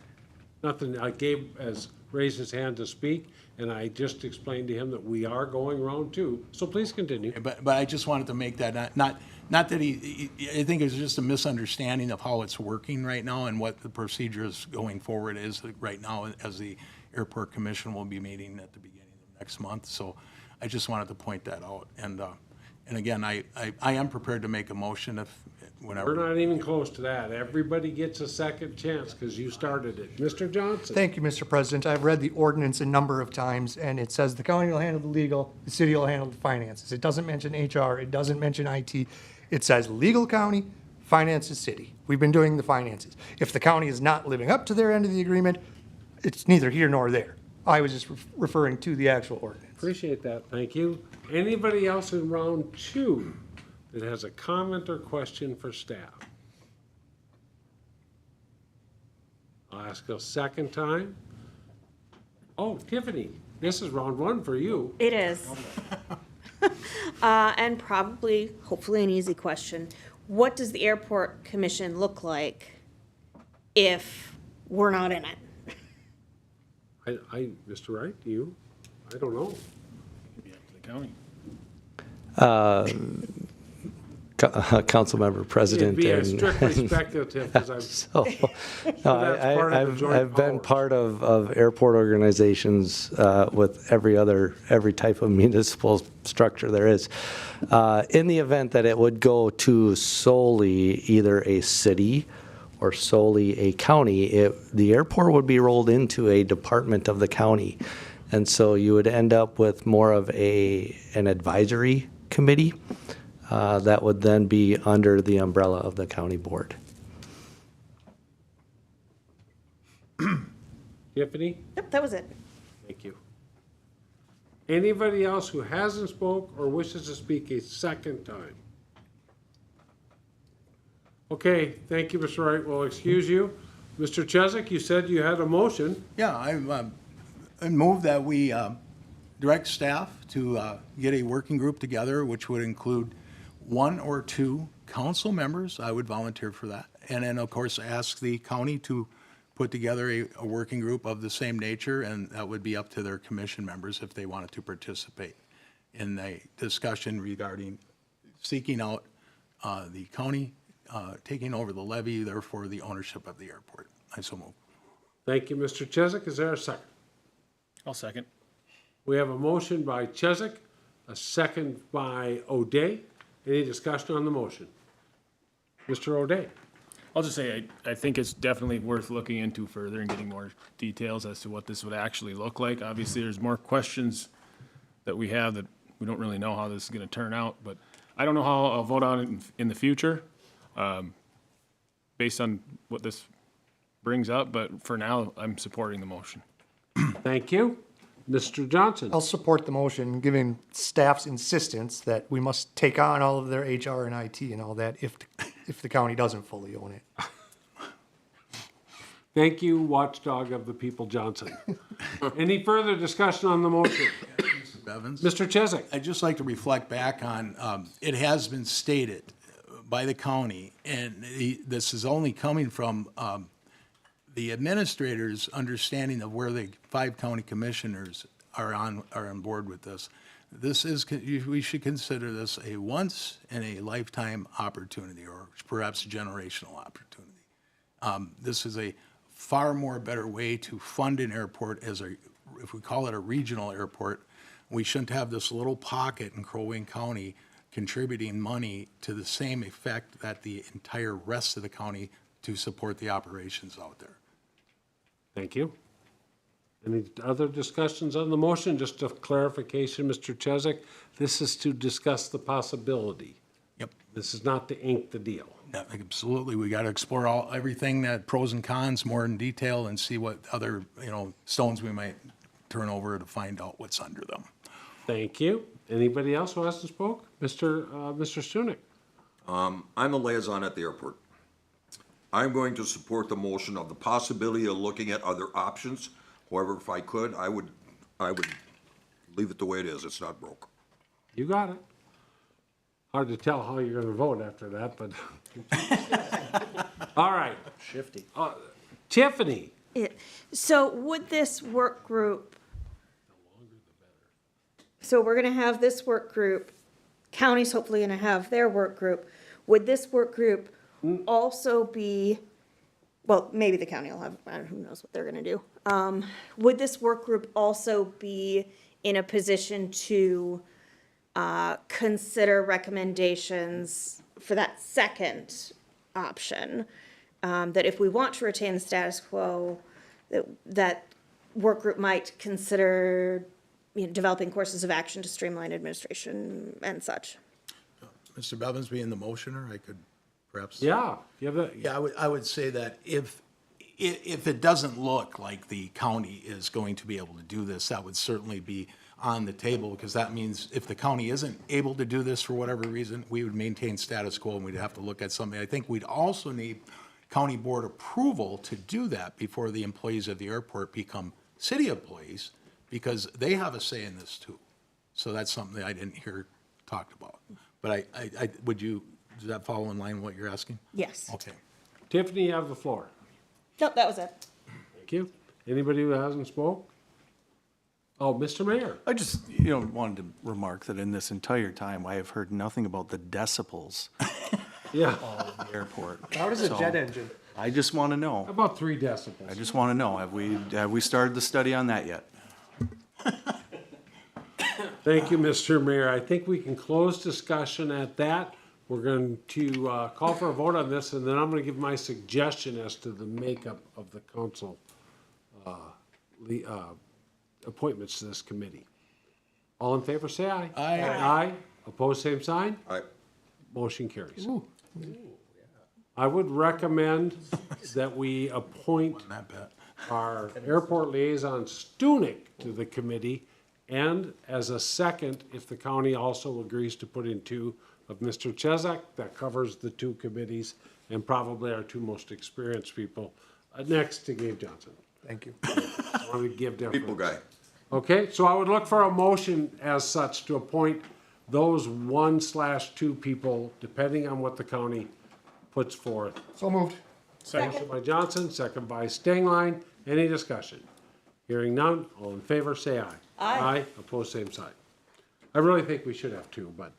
Nothing, Gabe has raise his hand to speak, and I just explained to him that we are going round two. So please continue. But I just wanted to make that, not that I think it's just a misunderstanding of how it's working right now and what the procedures going forward is right now, as the Airport Commission will be meeting at the beginning of next month. So I just wanted to point that out. And again, I am prepared to make a motion if, whenever. We're not even close to that. Everybody gets a second chance because you started it. Mr. Johnson? Thank you, Mr. President. I've read the ordinance a number of times, and it says the county will handle the legal, the city will handle the finances. It doesn't mention HR, it doesn't mention IT. It says legal county, finances city. We've been doing the finances. If the county is not living up to their end of the agreement, it's neither here nor there. I was just referring to the actual ordinance. Appreciate that, thank you. Anybody else in round two that has a comment or question for staff? I'll ask a second time. Oh, Tiffany, this is round one for you. It is. And probably, hopefully an easy question. What does the Airport Commission look like if we're not in it? Mr. Wright, you? I don't know. Be up to the county. Council member, president. It'd be a and- strictly speculative, because I'm. So, that's part of the joint I've been powers. part of airport organizations with every type of municipal structure there is. In the event that it would go to solely either a city or solely a county, the airport would be rolled into a department of the county. And so you would end up with more of an advisory committee that would then be under the umbrella of the county board. Tiffany? Yep, that was it. Thank you. Anybody else who hasn't spoke or wishes to speak a second time? Okay, thank you, Mr. Wright. We'll excuse you. Mr. Chesak, you said you had a motion. Yeah, I move that we direct staff to get a working group together, which would include 1 or 2 council members. I would volunteer for that. And then, of course, ask the county to put together a working group of the same nature, and that would be up to their commission members if they wanted to participate in a discussion regarding seeking out the county taking over the levy, therefore the ownership of the airport. I so move. Thank you, Mr. Chesak. Is there a second? I'll second. We have a motion by Chesak, a second by O'Day. Any discussion on the motion? Mr. O'Day? I'll just say, I think it's definitely worth looking into further and getting more details as to what this would actually look like. Obviously, there's more questions that we have that we don't really know how this is gonna turn out, but I don't know how I'll vote on it in the future, based on what this brings up, but for now, I'm supporting the motion. Thank you. Mr. Johnson? I'll support the motion, given staff's insistence that we must take on all of their HR and IT and all that if the county doesn't fully own it. Thank you, watchdog of the people, Johnson. Any further discussion on the motion? Mr. Bevins? Mr. Chesak? I'd just like to reflect back on, it has been stated by the county, and this is only coming from the administrator's understanding of where the 5 county commissioners are on board with this. We should consider this a once in a lifetime opportunity, or perhaps a generational opportunity. This is a far more better way to fund an airport if we call it a regional airport. We shouldn't have this little pocket in Crow Wing County contributing money to the same effect that the entire rest of the county to support the operations out there. Thank you. Any other discussions on the motion? Just a clarification, Mr. Chesak, this is to discuss the possibility. Yep. This is not to ink the deal. Yeah, absolutely. We got to explore everything, that pros and cons more in detail, and see what other, stones we might turn over to find out what's under them. Thank you. Anybody else who hasn't spoke? Mr. Stunek? I'm a liaison at the airport. I'm going to support the motion of the possibility of looking at other options. However, if I could, I would leave it the way it is. It's not broke. You got it. Hard to tell how you're going to vote after that, but. All right. Shifty. Tiffany, So would this work group, so we're gonna have this work group, county's hopefully gonna have their work group. Would this work group also be, well, maybe the county will have, I don't know, who knows what they're gonna do. Would this work group also be in a position to consider recommendations for that second option? That if we want to retain the status quo, that work group might consider, developing courses of action to streamline administration and such. Mr. Bevins being the motioner, I could perhaps. Yeah, you have that. Yeah, I would say that if it doesn't look like the county is going to be able to do this, that would certainly be on the table, because that means if the county isn't able to do this for whatever reason, we would maintain status quo and we'd have to look at something. I think we'd also need county board approval to do that before the employees of the airport become city employees, because they have a say in this too. So that's something that I didn't hear talked about. But does that follow in line with what you're asking? Yes. Okay. Tiffany, you have the floor. Nope, that was it. Thank you. Anybody who hasn't spoke? Oh, Mr. Mayor. I just, wanted to remark that in this entire time, I have heard nothing about the decibels Yeah, of the airport. How does a So, jet engine? I just want to know. about 3 decibels. I just want to know, have we started the study on that yet? Thank you, Mr. Mayor. I think we can close discussion at that. We're going to call for a vote on this, and then I'm going to give my suggestion as to the makeup of the council appointments to this committee. All in favor, say aye. Aye. Aye. Opposed, same sign. Aye. Motion carries. I would recommend that we appoint Not bad. our airport liaison Stunek to the committee, and as a second, if the county also agrees to put in 2 of Mr. Chesak, that covers the 2 committees, and probably our 2 most experienced people. Next to Gabe Johnson. Thank you. I want to give deference. People guy. Okay, so I would look for a motion as such to appoint those 1/2 people, depending on what the county puts forth. So moved. Motion by Johnson, second by Stengline. Any discussion? Hearing none, all in favor, say aye. Aye. Opposed, same sign. I really think we should have 2, but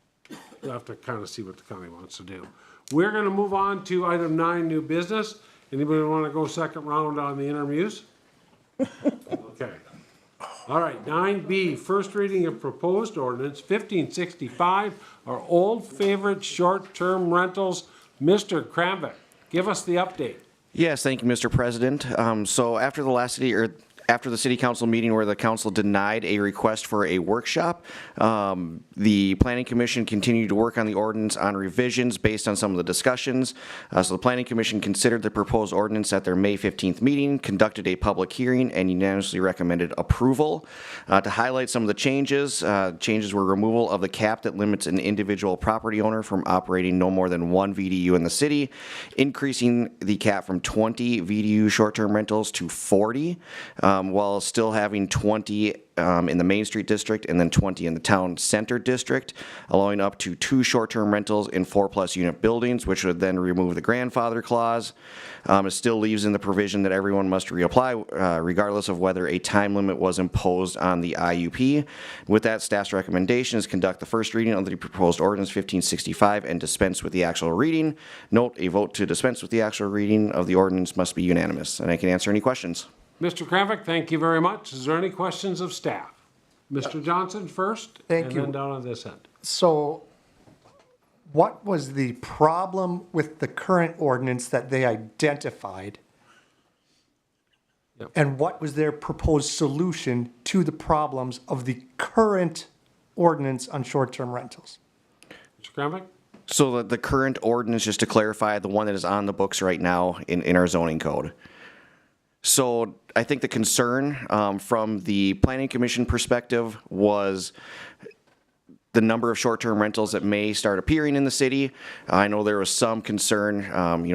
we'll have to kind of see what the county wants to do. We're going to move on to item 9, new business. Anybody want to go second round on the interviews? Okay. All right, 9B, first reading of proposed ordinance 1565, our old favorite short-term rentals. Mr. Kramvik, give us the update. Yes, thank you, Mr. President. So after the city council meeting where the council denied a request for a workshop, the planning commission continued to work on the ordinance on revisions based on some of the discussions. So the planning commission considered the proposed ordinance at their May 15th meeting, conducted a public hearing, and unanimously recommended approval. To highlight some of the changes were removal of the cap that limits an individual property owner from operating no more than 1 VDU in the city, increasing the cap from 20 VDU short-term rentals to 40, while still having 20 in the Main Street District and then 20 in the Town Center District, allowing up to 2 short-term rentals in 4+ unit buildings, which would then remove the grandfather clause. It still leaves in the provision that everyone must reapply, regardless of whether a time limit was imposed on the IUP. With that, staff's recommendation is conduct the first reading of the proposed ordinance 1565 and dispense with the actual reading. Note, a vote to dispense with the actual reading of the ordinance must be unanimous, and I can answer any questions. Mr. Kramvik, thank you very much. Is there any questions of staff? Mr. Johnson first? Thank you. And then down on this end. So what was the problem with the current ordinance that they identified? Yep. And what was their proposed solution to the problems of the current ordinance on short-term rentals? Mr. Kramvik? So the current ordinance, just to clarify, the one that is on the books right now in our zoning code. So I think the concern from the planning commission perspective was the number of short-term rentals that may start appearing in the city. I know there was some concern,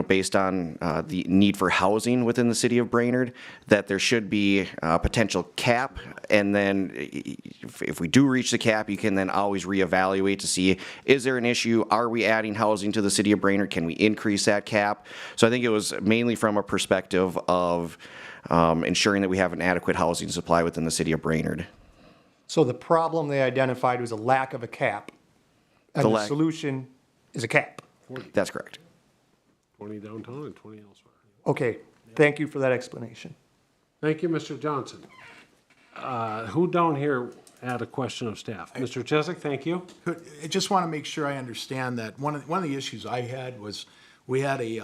based on the need for housing within the city of Brainerd, that there should be a potential cap, and then if we do reach the cap, you can then always reevaluate to see, is there an issue? Are we adding housing to the city of Brainerd? Can we increase that cap? So I think it was mainly from a perspective of ensuring that we have an adequate housing supply within the city of Brainerd. So the problem they identified was a lack of a cap, and the solution is a cap. That's correct. 20 downtown and 20 elsewhere. Okay, thank you for that explanation. Thank you, Mr. Johnson. Who down here had a question of staff? Mr. Chesak, thank you. I just want to make sure I understand that one of the issues I had was we had a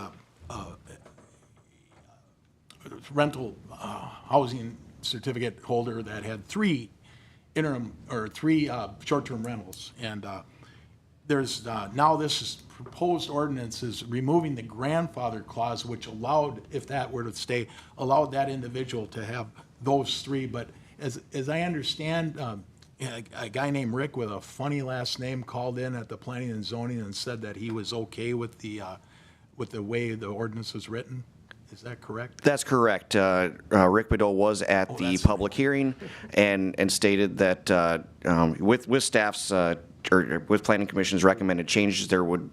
rental housing certificate holder that had three short-term rentals, and there's now this proposed ordinance is removing the grandfather clause, which allowed, if that were to stay, allowed that individual to have those three. But as I understand, a guy named Rick with a funny last name called in at the planning and zoning and said that he was okay with the way the ordinance was written. Is that correct? That's correct. Rick Bedeau was at the public hearing and stated that with staff's or with planning commission's recommended changes, there would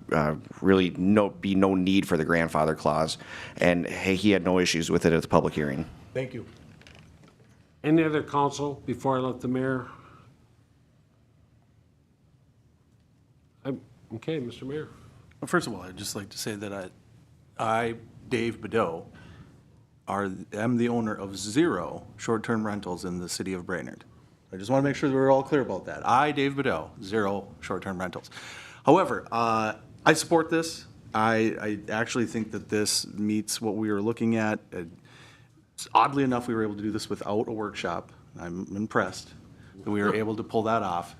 really be no need for the grandfather clause, and he had no issues with it at the public hearing. Thank you. Any other council before I let the mayor? Okay, Mr. Mayor. Well, first of all, I'd just like to say that I Dave Bedeau, am the owner of 0 short-term rentals in the city of Brainerd. I just want to make sure that we're all clear about that. I, Dave Bedeau, 0 short-term rentals. However, I support this. I actually think that this meets what we were looking at. Oddly enough, we were able to do this without a workshop. I'm impressed that we were able to pull that off.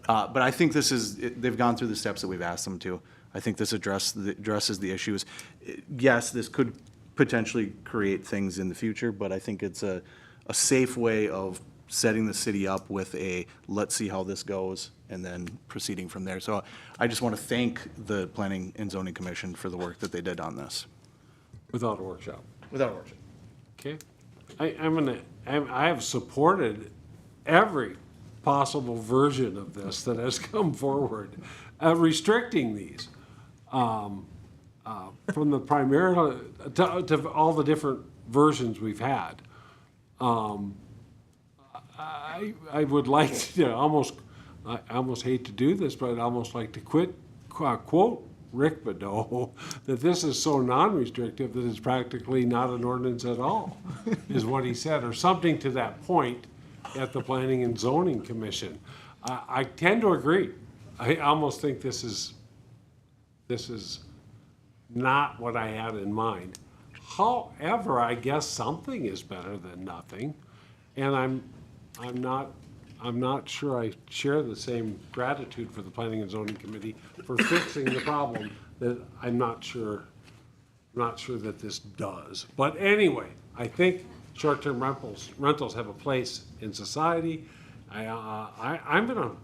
But I think they've gone through the steps that we've asked them to. I think this addresses the issues. Yes, this could potentially create things in the future, but I think it's a safe way of setting the city up with let's see how this goes, and then proceeding from there. So I just want to thank the Planning and Zoning Commission for the work that they did on this. Without a workshop. Without a workshop. Okay. I have supported every possible version of this that has come forward, restricting these from the primary to all the different versions we've had. I would like to I almost hate to do this, but I'd almost like to quote Rick Bedeau that this is so non-restrictive that it's practically not an ordinance at all, is what he said, or something to that point at the Planning and Zoning Commission. I tend to agree. I almost think this is not what I had in mind. However, I guess something is better than nothing, and I'm not sure I share the same gratitude for the Planning and Zoning Committee for fixing the problem that I'm not sure that this does. But anyway, I think short-term rentals have a place in society. I'm gonna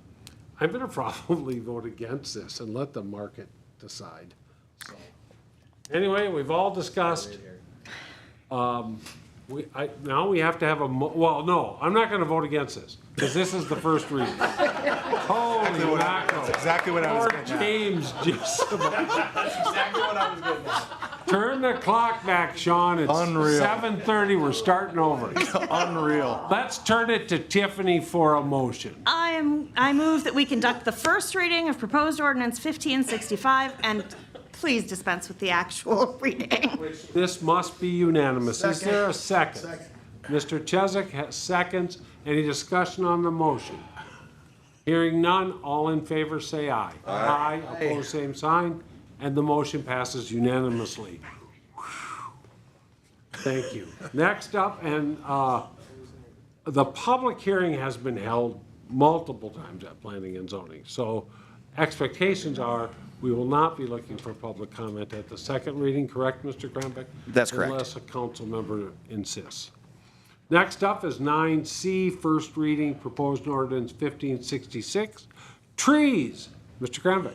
probably vote against this and let the market decide. So, anyway, we've all discussed. Now we have to have well, no, I'm not gonna vote against this, because this is the first reading. Holy mackerel. That's exactly what I was getting at. James just That's exactly what I was getting at. turn the clock back, Sean. It's Unreal. 7:30, we're starting over. Unreal. Let's turn it to Tiffany for a motion. I move that we conduct the first reading of proposed ordinance 1565 and please dispense with the actual reading. This must be unanimous. Is there a second? Second. Mr. Chesak has seconds. Any discussion on the motion? Hearing none, all in favor say aye. Aye. Opposed, same sign, and the motion passes unanimously. Thank you. Next up, and the public hearing has been held multiple times at Planning and Zoning. So expectations are we will not be looking for public comment at the second reading, correct, Mr. Krambeck? That's correct. Unless a council member insists. Next up is 9C, first reading, proposed ordinance 1566, Trees, Mr. Kramvik.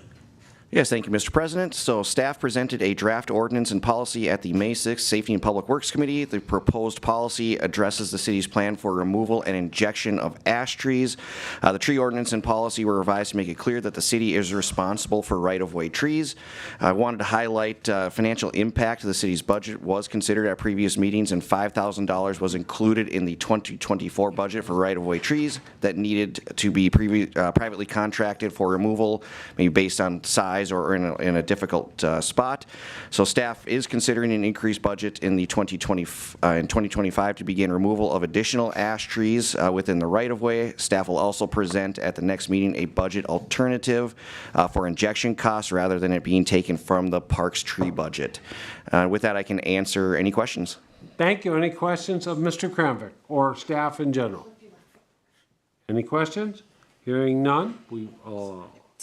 Yes, thank you, Mr. President. So staff presented a draft ordinance and policy at the May 6th Safety and Public Works Committee. The proposed policy addresses the city's plan for removal and injection of ash trees. The tree ordinance and policy were revised to make it clear that the city is responsible for right-of-way trees. I wanted to highlight financial impact. The city's budget was considered at previous meetings, and $5,000 was included in the 2024 budget for right-of-way trees that needed to be privately contracted for removal, maybe based on size or in a difficult spot. So staff is considering an increased budget in the 2025 to begin removal of additional ash trees within the right-of-way. Staff will also present at the next meeting a budget alternative for injection costs rather than it being taken from the parks tree budget. With that, I can answer any questions. Thank you. Any questions of Mr. Kramvik or staff in general? Any questions? Hearing none, we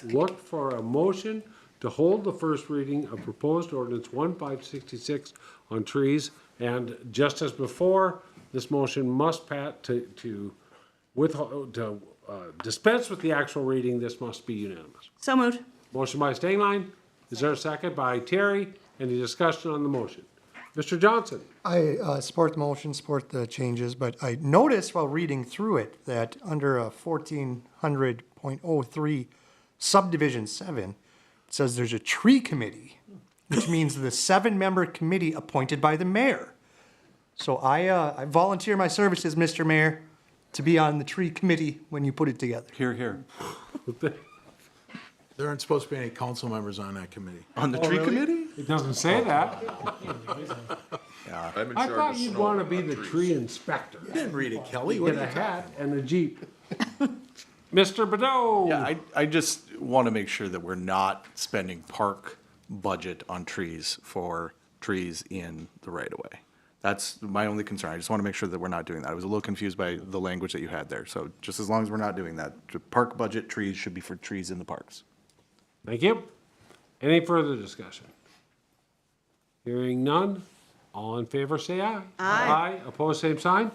look for a motion to hold the first reading of proposed ordinance 1566 on trees. And just as before, this motion must pass to dispense with the actual reading. This must be unanimous. So moved. Motion by Stengline. Is there a second by Terry? Any discussion on the motion? Mr. Johnson? I support the motion, support the changes, but I noticed while reading through it that under 1400.03 subdivision 7, it says there's a tree committee, which means the 7-member committee appointed by the mayor. So I volunteer my services, Mr. Mayor, to be on the tree committee when you put it together. Here, here. There aren't supposed to be any council members on that committee. On the tree committee? It doesn't say that. I'm in I charge thought of you'd snow want to and be not the trees. tree inspector. You didn't read it, Kelly. Get a hat and a Jeep. Mr. Badeau? Yeah, I just want to make sure that we're not spending park budget on trees for trees in the right-of-way. That's my only concern. I just want to make sure that we're not doing that. I was a little confused by the language that you had there. So just as long as we're not doing that, the park budget trees should be for trees in the parks. Thank you. Any further discussion? Hearing none, all in favor say aye. Aye. Opposed, same sign.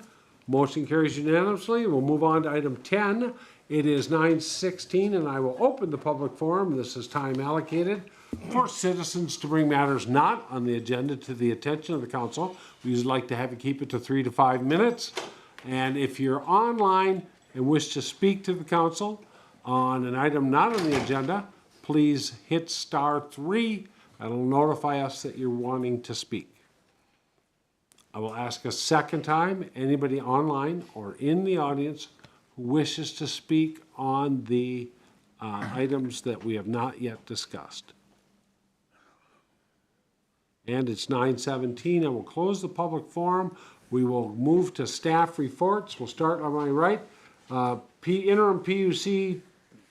Motion carries unanimously. We'll move on to item 10. It is 9:16, and I will open the public forum. This is time allocated for citizens to bring matters not on the agenda to the attention of the council. We usually like to have you keep it to 3 to 5 minutes. And if you're online and wish to speak to the council on an item not on the agenda, please hit *3. That'll notify us that you're wanting to speak. I will ask a second time, anybody online or in the audience who wishes to speak on the items that we have not yet discussed. And it's 9:17. I will close the public forum. We will move to staff reports. We'll start on my right. Interim PUC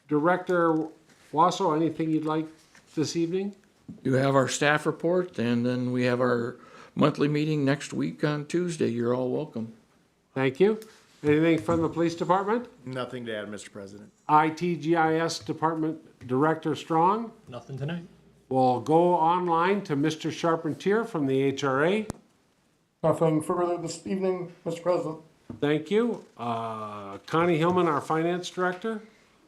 Director Wasso, anything you'd like this evening? You have our staff report, and then we have our monthly meeting next week on Tuesday. You're all welcome. Thank you. Anything from the police department? Nothing to add, Mr. President. ITGIS Department Director Strong? Nothing tonight. We'll go online to Mr. Charpentier from the HRA. Nothing further this evening, Mr. President. Thank you. Connie Hillman, our Finance Director.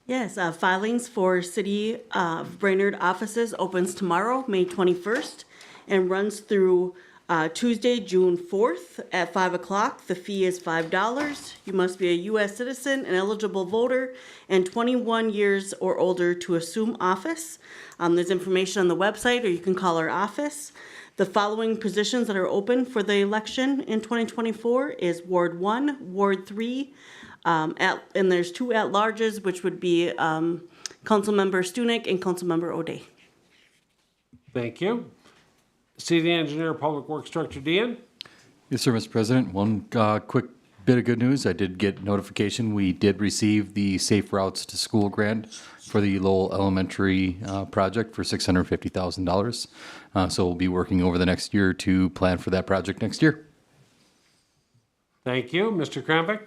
Yes, filings for City of Brainerd offices opens tomorrow, May 21st, and runs through Tuesday, June 4th at 5 o'clock. The fee is $5. You must be a U.S. citizen, an eligible voter, and 21 years or older to assume office. There's information on the website, or you can call our office. The following positions that are open for the election in 2024 is Ward 1, Ward 3, and there's 2 at-larges, which would be Councilmember Stunek and Councilmember O'Day. Thank you. City Engineer, Public Works Director Dean. Yes, sir, Mr. President. One quick bit of good news. I did get notification. We did receive the Safe Routes to School grant for the Lowell Elementary project for $650,000. So we'll be working over the next year to plan for that project next year. Thank you. Mr. Kramvik?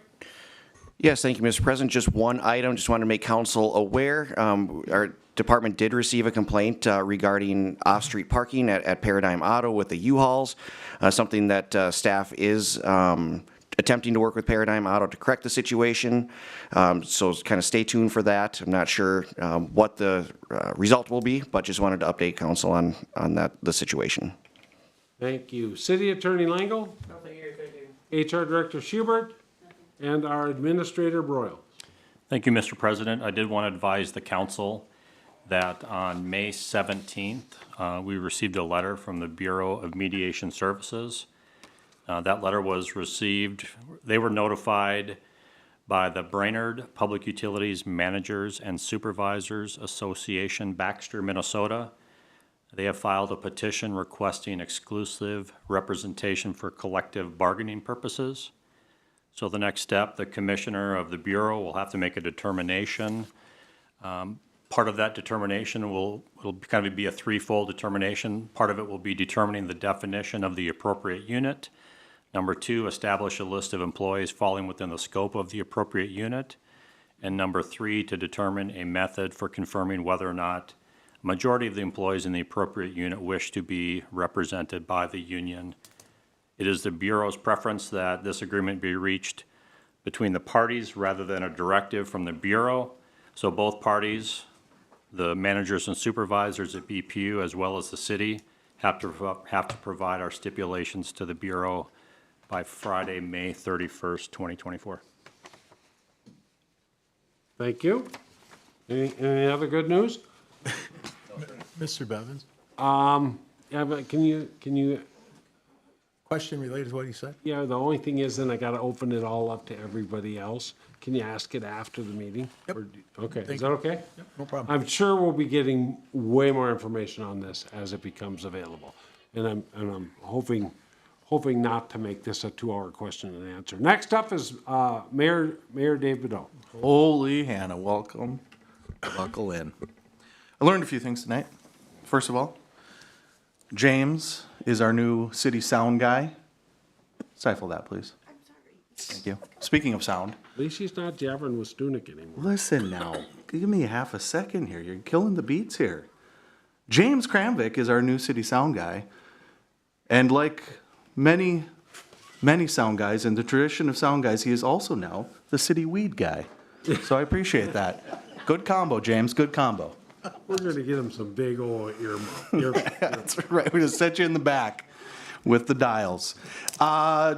Yes, thank you, Mr. President. Just one item, just wanted to make council aware. Our department did receive a complaint regarding off-street parking at Paradigm Auto with the U-Hauls, something that staff is attempting to work with Paradigm Auto to correct the situation. So kind of stay tuned for that. I'm not sure what the result will be, but just wanted to update council on the situation. Thank you. City Attorney Langle? Nothing here, thank you. HR Director Schubert? And our Administrator Broyle. Thank you, Mr. President. I did want to advise the council that on May 17th, we received a letter from the Bureau of Mediation Services. That letter was received, they were notified by the Brainerd Public Utilities Managers and Supervisors Association, Baxter, Minnesota. They have filed a petition requesting exclusive representation for collective bargaining purposes. So the next step, the commissioner of the Bureau will have to make a determination. Part of that determination will kind of be a threefold determination. Part of it will be determining the definition of the appropriate unit. Number two, establish a list of employees falling within the scope of the appropriate unit. And number three, to determine a method for confirming whether or not a majority of the employees in the appropriate unit wish to be represented by the union. It is the Bureau's preference that this agreement be reached between the parties rather than a directive from the Bureau. So both parties, the managers and supervisors at BPU as well as the city, have to provide our stipulations to the Bureau by Friday, May 31st, 2024. Thank you. Any other good news? Mr. Bevins, Yeah, but can you, question related to what he said? yeah, the only thing is then I gotta open it all up to everybody else. Can you ask it after the meeting? Yep. Okay, is Thank that you. okay? Yep, no problem. I'm sure we'll be getting way more information on this as it becomes available. And I'm hoping not to make this a 2-hour question and answer. Next up is Mayor Dave Bedell. Holy Hannah, welcome. Buckle in. I learned a few things tonight. First of all, James is our new city sound guy. Stifle that, please. I'm sorry. Thank you. Speaking of sound. At least he's not jabbering with Stunek anymore. Listen now. Give me half a second here. You're killing the beats here. James Kramvik is our new city sound guy. And like many sound guys in the tradition of sound guys, he is also now the city weed guy. So I appreciate that. Good combo, James. Good combo. We're gonna get him some big old ear. That's right. We're gonna set you in the back with the dials.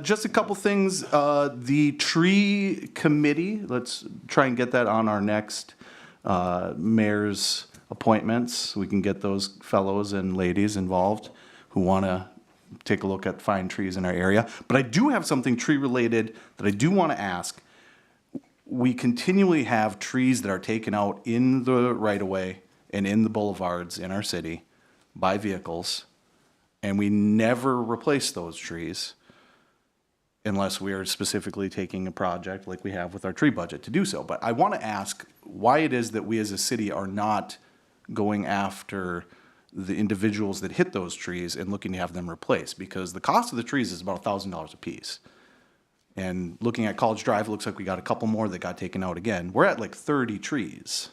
Just a couple things. The tree committee. Let's try and get that on our next mayor's appointments. We can get those fellows and ladies involved who want to take a look at fine trees in our area. But I do have something tree related that I do want to ask. We continually have trees that are taken out in the right-of-way and in the boulevards in our city by vehicles, and we never replace those trees unless we are specifically taking a project like we have with our tree budget to do so. But I want to ask why it is that we as a city are not going after the individuals that hit those trees and looking to have them replaced, because the cost of the trees is about $1,000 a piece. And looking at College Drive, it looks like we got a couple more that got taken out again. We're at like 30 trees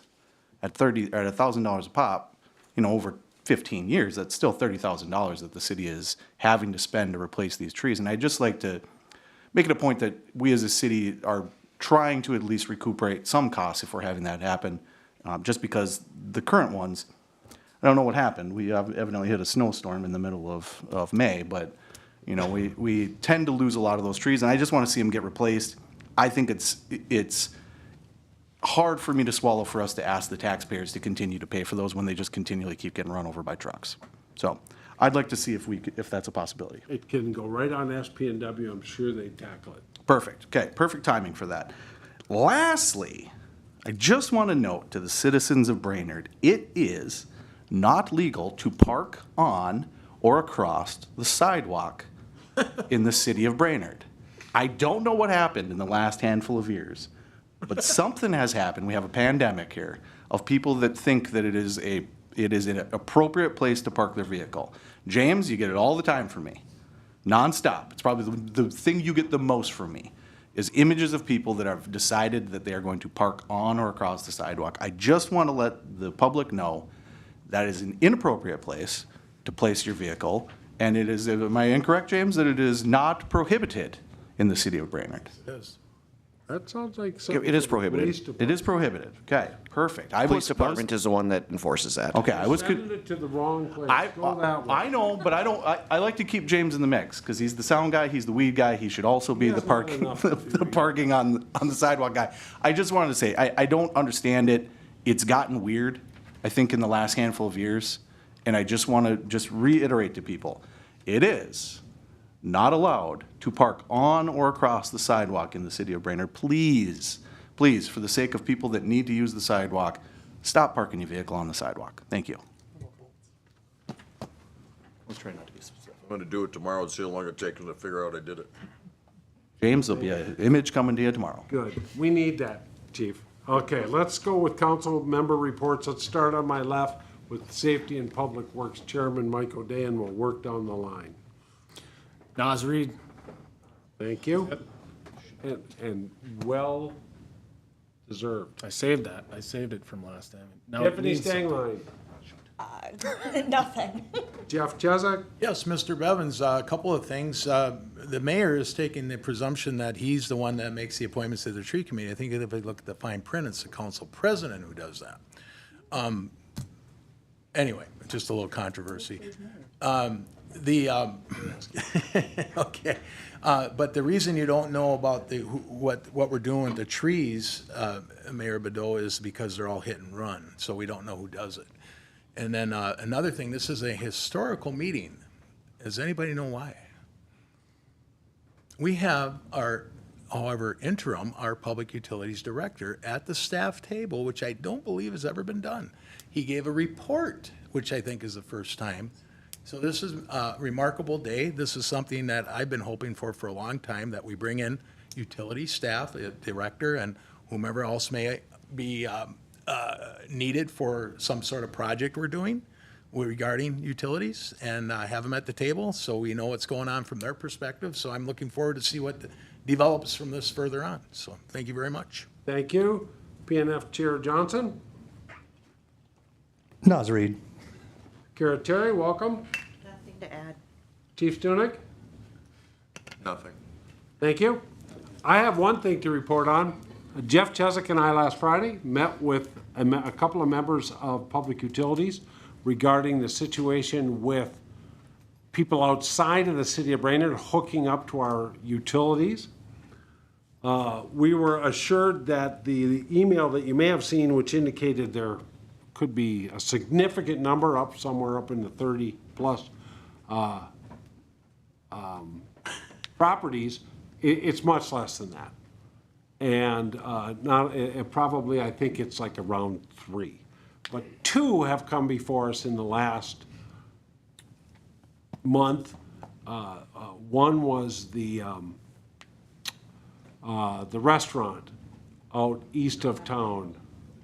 at $1,000 a pop, over 15 years. That's still $30,000 that the city is having to spend to replace these trees. And I'd just like to make it a point that we as a city are trying to at least recuperate some costs if we're having that happen, just because the current ones, I don't know what happened. We evidently hit a snowstorm in the middle of May, but we tend to lose a lot of those trees, and I just want to see them get replaced. I think it's hard for me to swallow for us to ask the taxpayers to continue to pay for those when they just continually keep getting run over by trucks. So I'd like to see if that's a possibility. It can go right on SP&W. I'm sure they tackle it. Perfect. Okay, perfect timing for that. Lastly, I just want to note to the citizens of Brainerd, it is not legal to park on or across the sidewalk in the city of Brainerd. I don't know what happened in the last handful of years, but something has happened. We have a pandemic here of people that think that it is an appropriate place to park their vehicle. James, you get it all the time from me, nonstop. It's probably the thing you get the most from me is images of people that have decided that they are going to park on or across the sidewalk. I just want to let the public know that is an inappropriate place to place your vehicle, and it is, am I incorrect, James, that it is not prohibited in the city of Brainerd. That sounds like something. It is for the police prohibited. It is prohibited. Okay, perfect. I Police was- department is the one that enforces that. Okay, I was. Sending it to the wrong place. I, Go that way. I know, but I like to keep James in the mix, because he's the sound guy, he's the weed guy, he should also be the has not parking, enough to do, the parking on the sidewalk guy. I just wanted to say, I don't understand it. It's gotten weird, I think, in the last handful of years, and I just want to reiterate to people, it is not allowed to park on or across the sidewalk in the city of Brainerd. Please, please, for the sake of people that need to use the sidewalk, stop parking your vehicle on the sidewalk. Thank you. Let's try not to be specific. I'm gonna do it tomorrow and see how long it takes them to figure out I did it. James, there'll be an image coming to you tomorrow. Good. We need that, Chief. Okay, let's go with council member reports. Let's start on my left with Safety and Public Works Chairman Mike O'Day, and we'll work down the line. Nas Reed. Thank you. And well deserved. I saved that. I saved it from last time. Now it Deputy means something. Stangline. Nothing. Jeff Chesak. Yes, Mr. Bevins, a couple of things. The mayor is taking the presumption that he's the one that makes the appointments to the tree committee. I think if we look at the fine print, it's the council president who does that. Anyway, just a little controversy. Okay, but the reason you don't know about what we're doing with the trees, Mayor Bedeau, is because they're all hit and run, so we don't know who does it. And then another thing, this is a historical meeting. Does anybody know why? We have however, interim, our Public Utilities Director at the staff table, which I don't believe has ever been done. He gave a report, which I think is the first time. So this is a remarkable day. This is something that I've been hoping for a long time, that we bring in utility staff, a director, and whomever else may be needed for some sort of project we're doing regarding utilities, and have them at the table so we know what's going on from their perspective. So I'm looking forward to see what develops from this further on. So thank you very much. Thank you. PNF Chair Johnson. Nas Reed. Kara Terry, welcome. Nothing to add. Chief Stunek. Nothing. Thank you. I have one thing to report on. Jeff Chesak and I last Friday met with a couple of members of Public Utilities regarding the situation with people outside of the city of Brainerd hooking up to our utilities. We were assured that the email that you may have seen, which indicated there could be a significant number, somewhere up in the 30-plus properties, it's much less than that. And probably, I think it's like around 3. But 2 have come before us in the last month. One was the restaurant out east of town.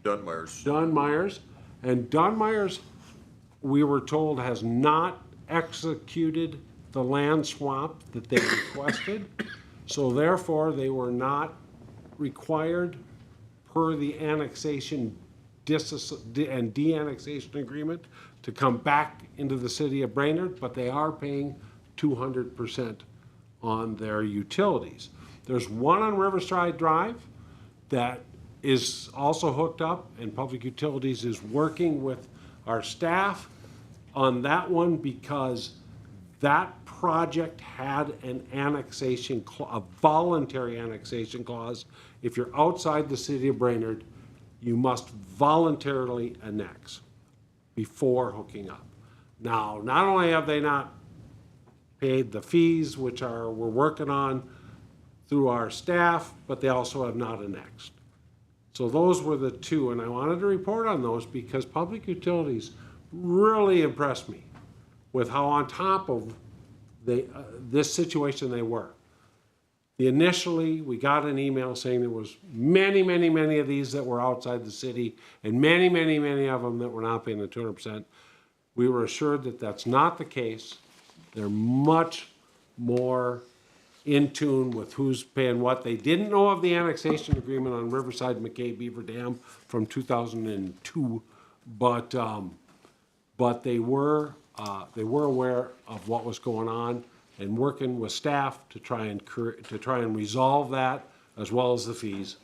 Dunmeyer's. And Dunmeyer's, we were told, has not executed the land swap that they requested. So therefore, they were not required per the annexation and de-annexation agreement to come back into the city of Brainerd, but they are paying 200% on their utilities. There's one on Riverside Drive that is also hooked up, and Public Utilities is working with our staff on that one because that project had an annexation, a voluntary annexation clause. If you're outside the city of Brainerd, you must voluntarily annex before hooking up. Now, not only have they not paid the fees, which we're working on through our staff, but they also have not annexed. So those were the 2, and I wanted to report on those because Public Utilities really impressed me with how on top of this situation they were. Initially, we got an email saying there was many of these that were outside the city, and many of them that were not paying the 200%. We were assured that that's not the case. They're much more in tune with who's paying what. They didn't know of the annexation agreement on Riverside McKay Beaver Dam from 2002, but they were aware of what was going on, and working with staff to try and resolve that, as well as the fees.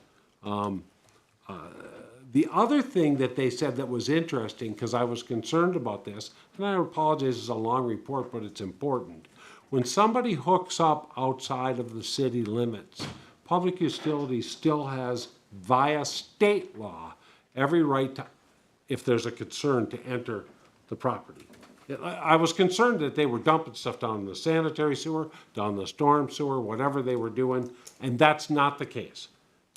The other thing that they said that was interesting, because I was concerned about this, and I apologize, it's a long report, but it's important. When somebody hooks up outside of the city limits, Public Utilities still has, via state law, every right to, if there's a concern, to enter the property. I was concerned that they were dumping stuff down in the sanitary sewer, down the storm sewer, whatever they were doing, and that's not the case.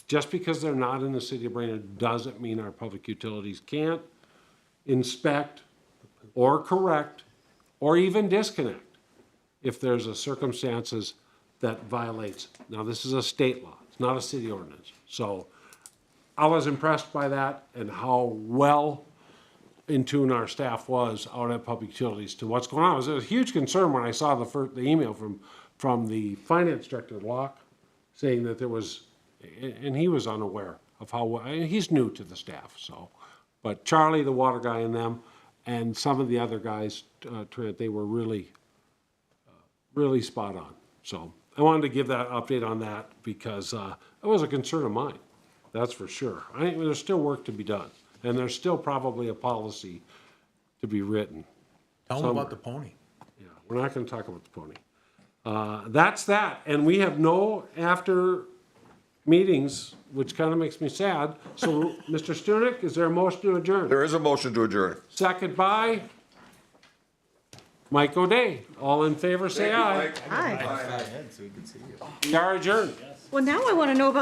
Just because they're not in the city of Brainerd doesn't mean our public utilities can't inspect or correct or even disconnect if there's a circumstances that violates. Now, this is a state law, it's not a city ordinance. So I was impressed by that and how well in tune our staff was out at Public Utilities to what's going on. It was a huge concern when I saw the email from the finance director, Locke, saying that there was, and he was unaware of how, and he's new to the staff, so. But Charlie, the water guy, and them, and some of the other guys, Trent, they were really, really spot on. So I wanted to give that update on that because it was a concern of mine, that's for sure. There's still work to be done, and there's still probably a policy to be written. Tell them about the pony. Yeah, we're not gonna talk about the pony. That's that, and we have no after meetings, which kind of makes me sad. So, Mr. Stunek, is there a motion to adjourn? There is a motion to adjourn. Second by Mike O'Day. All in favor, say aye. Hi. We are adjourned. Well, now I want to know about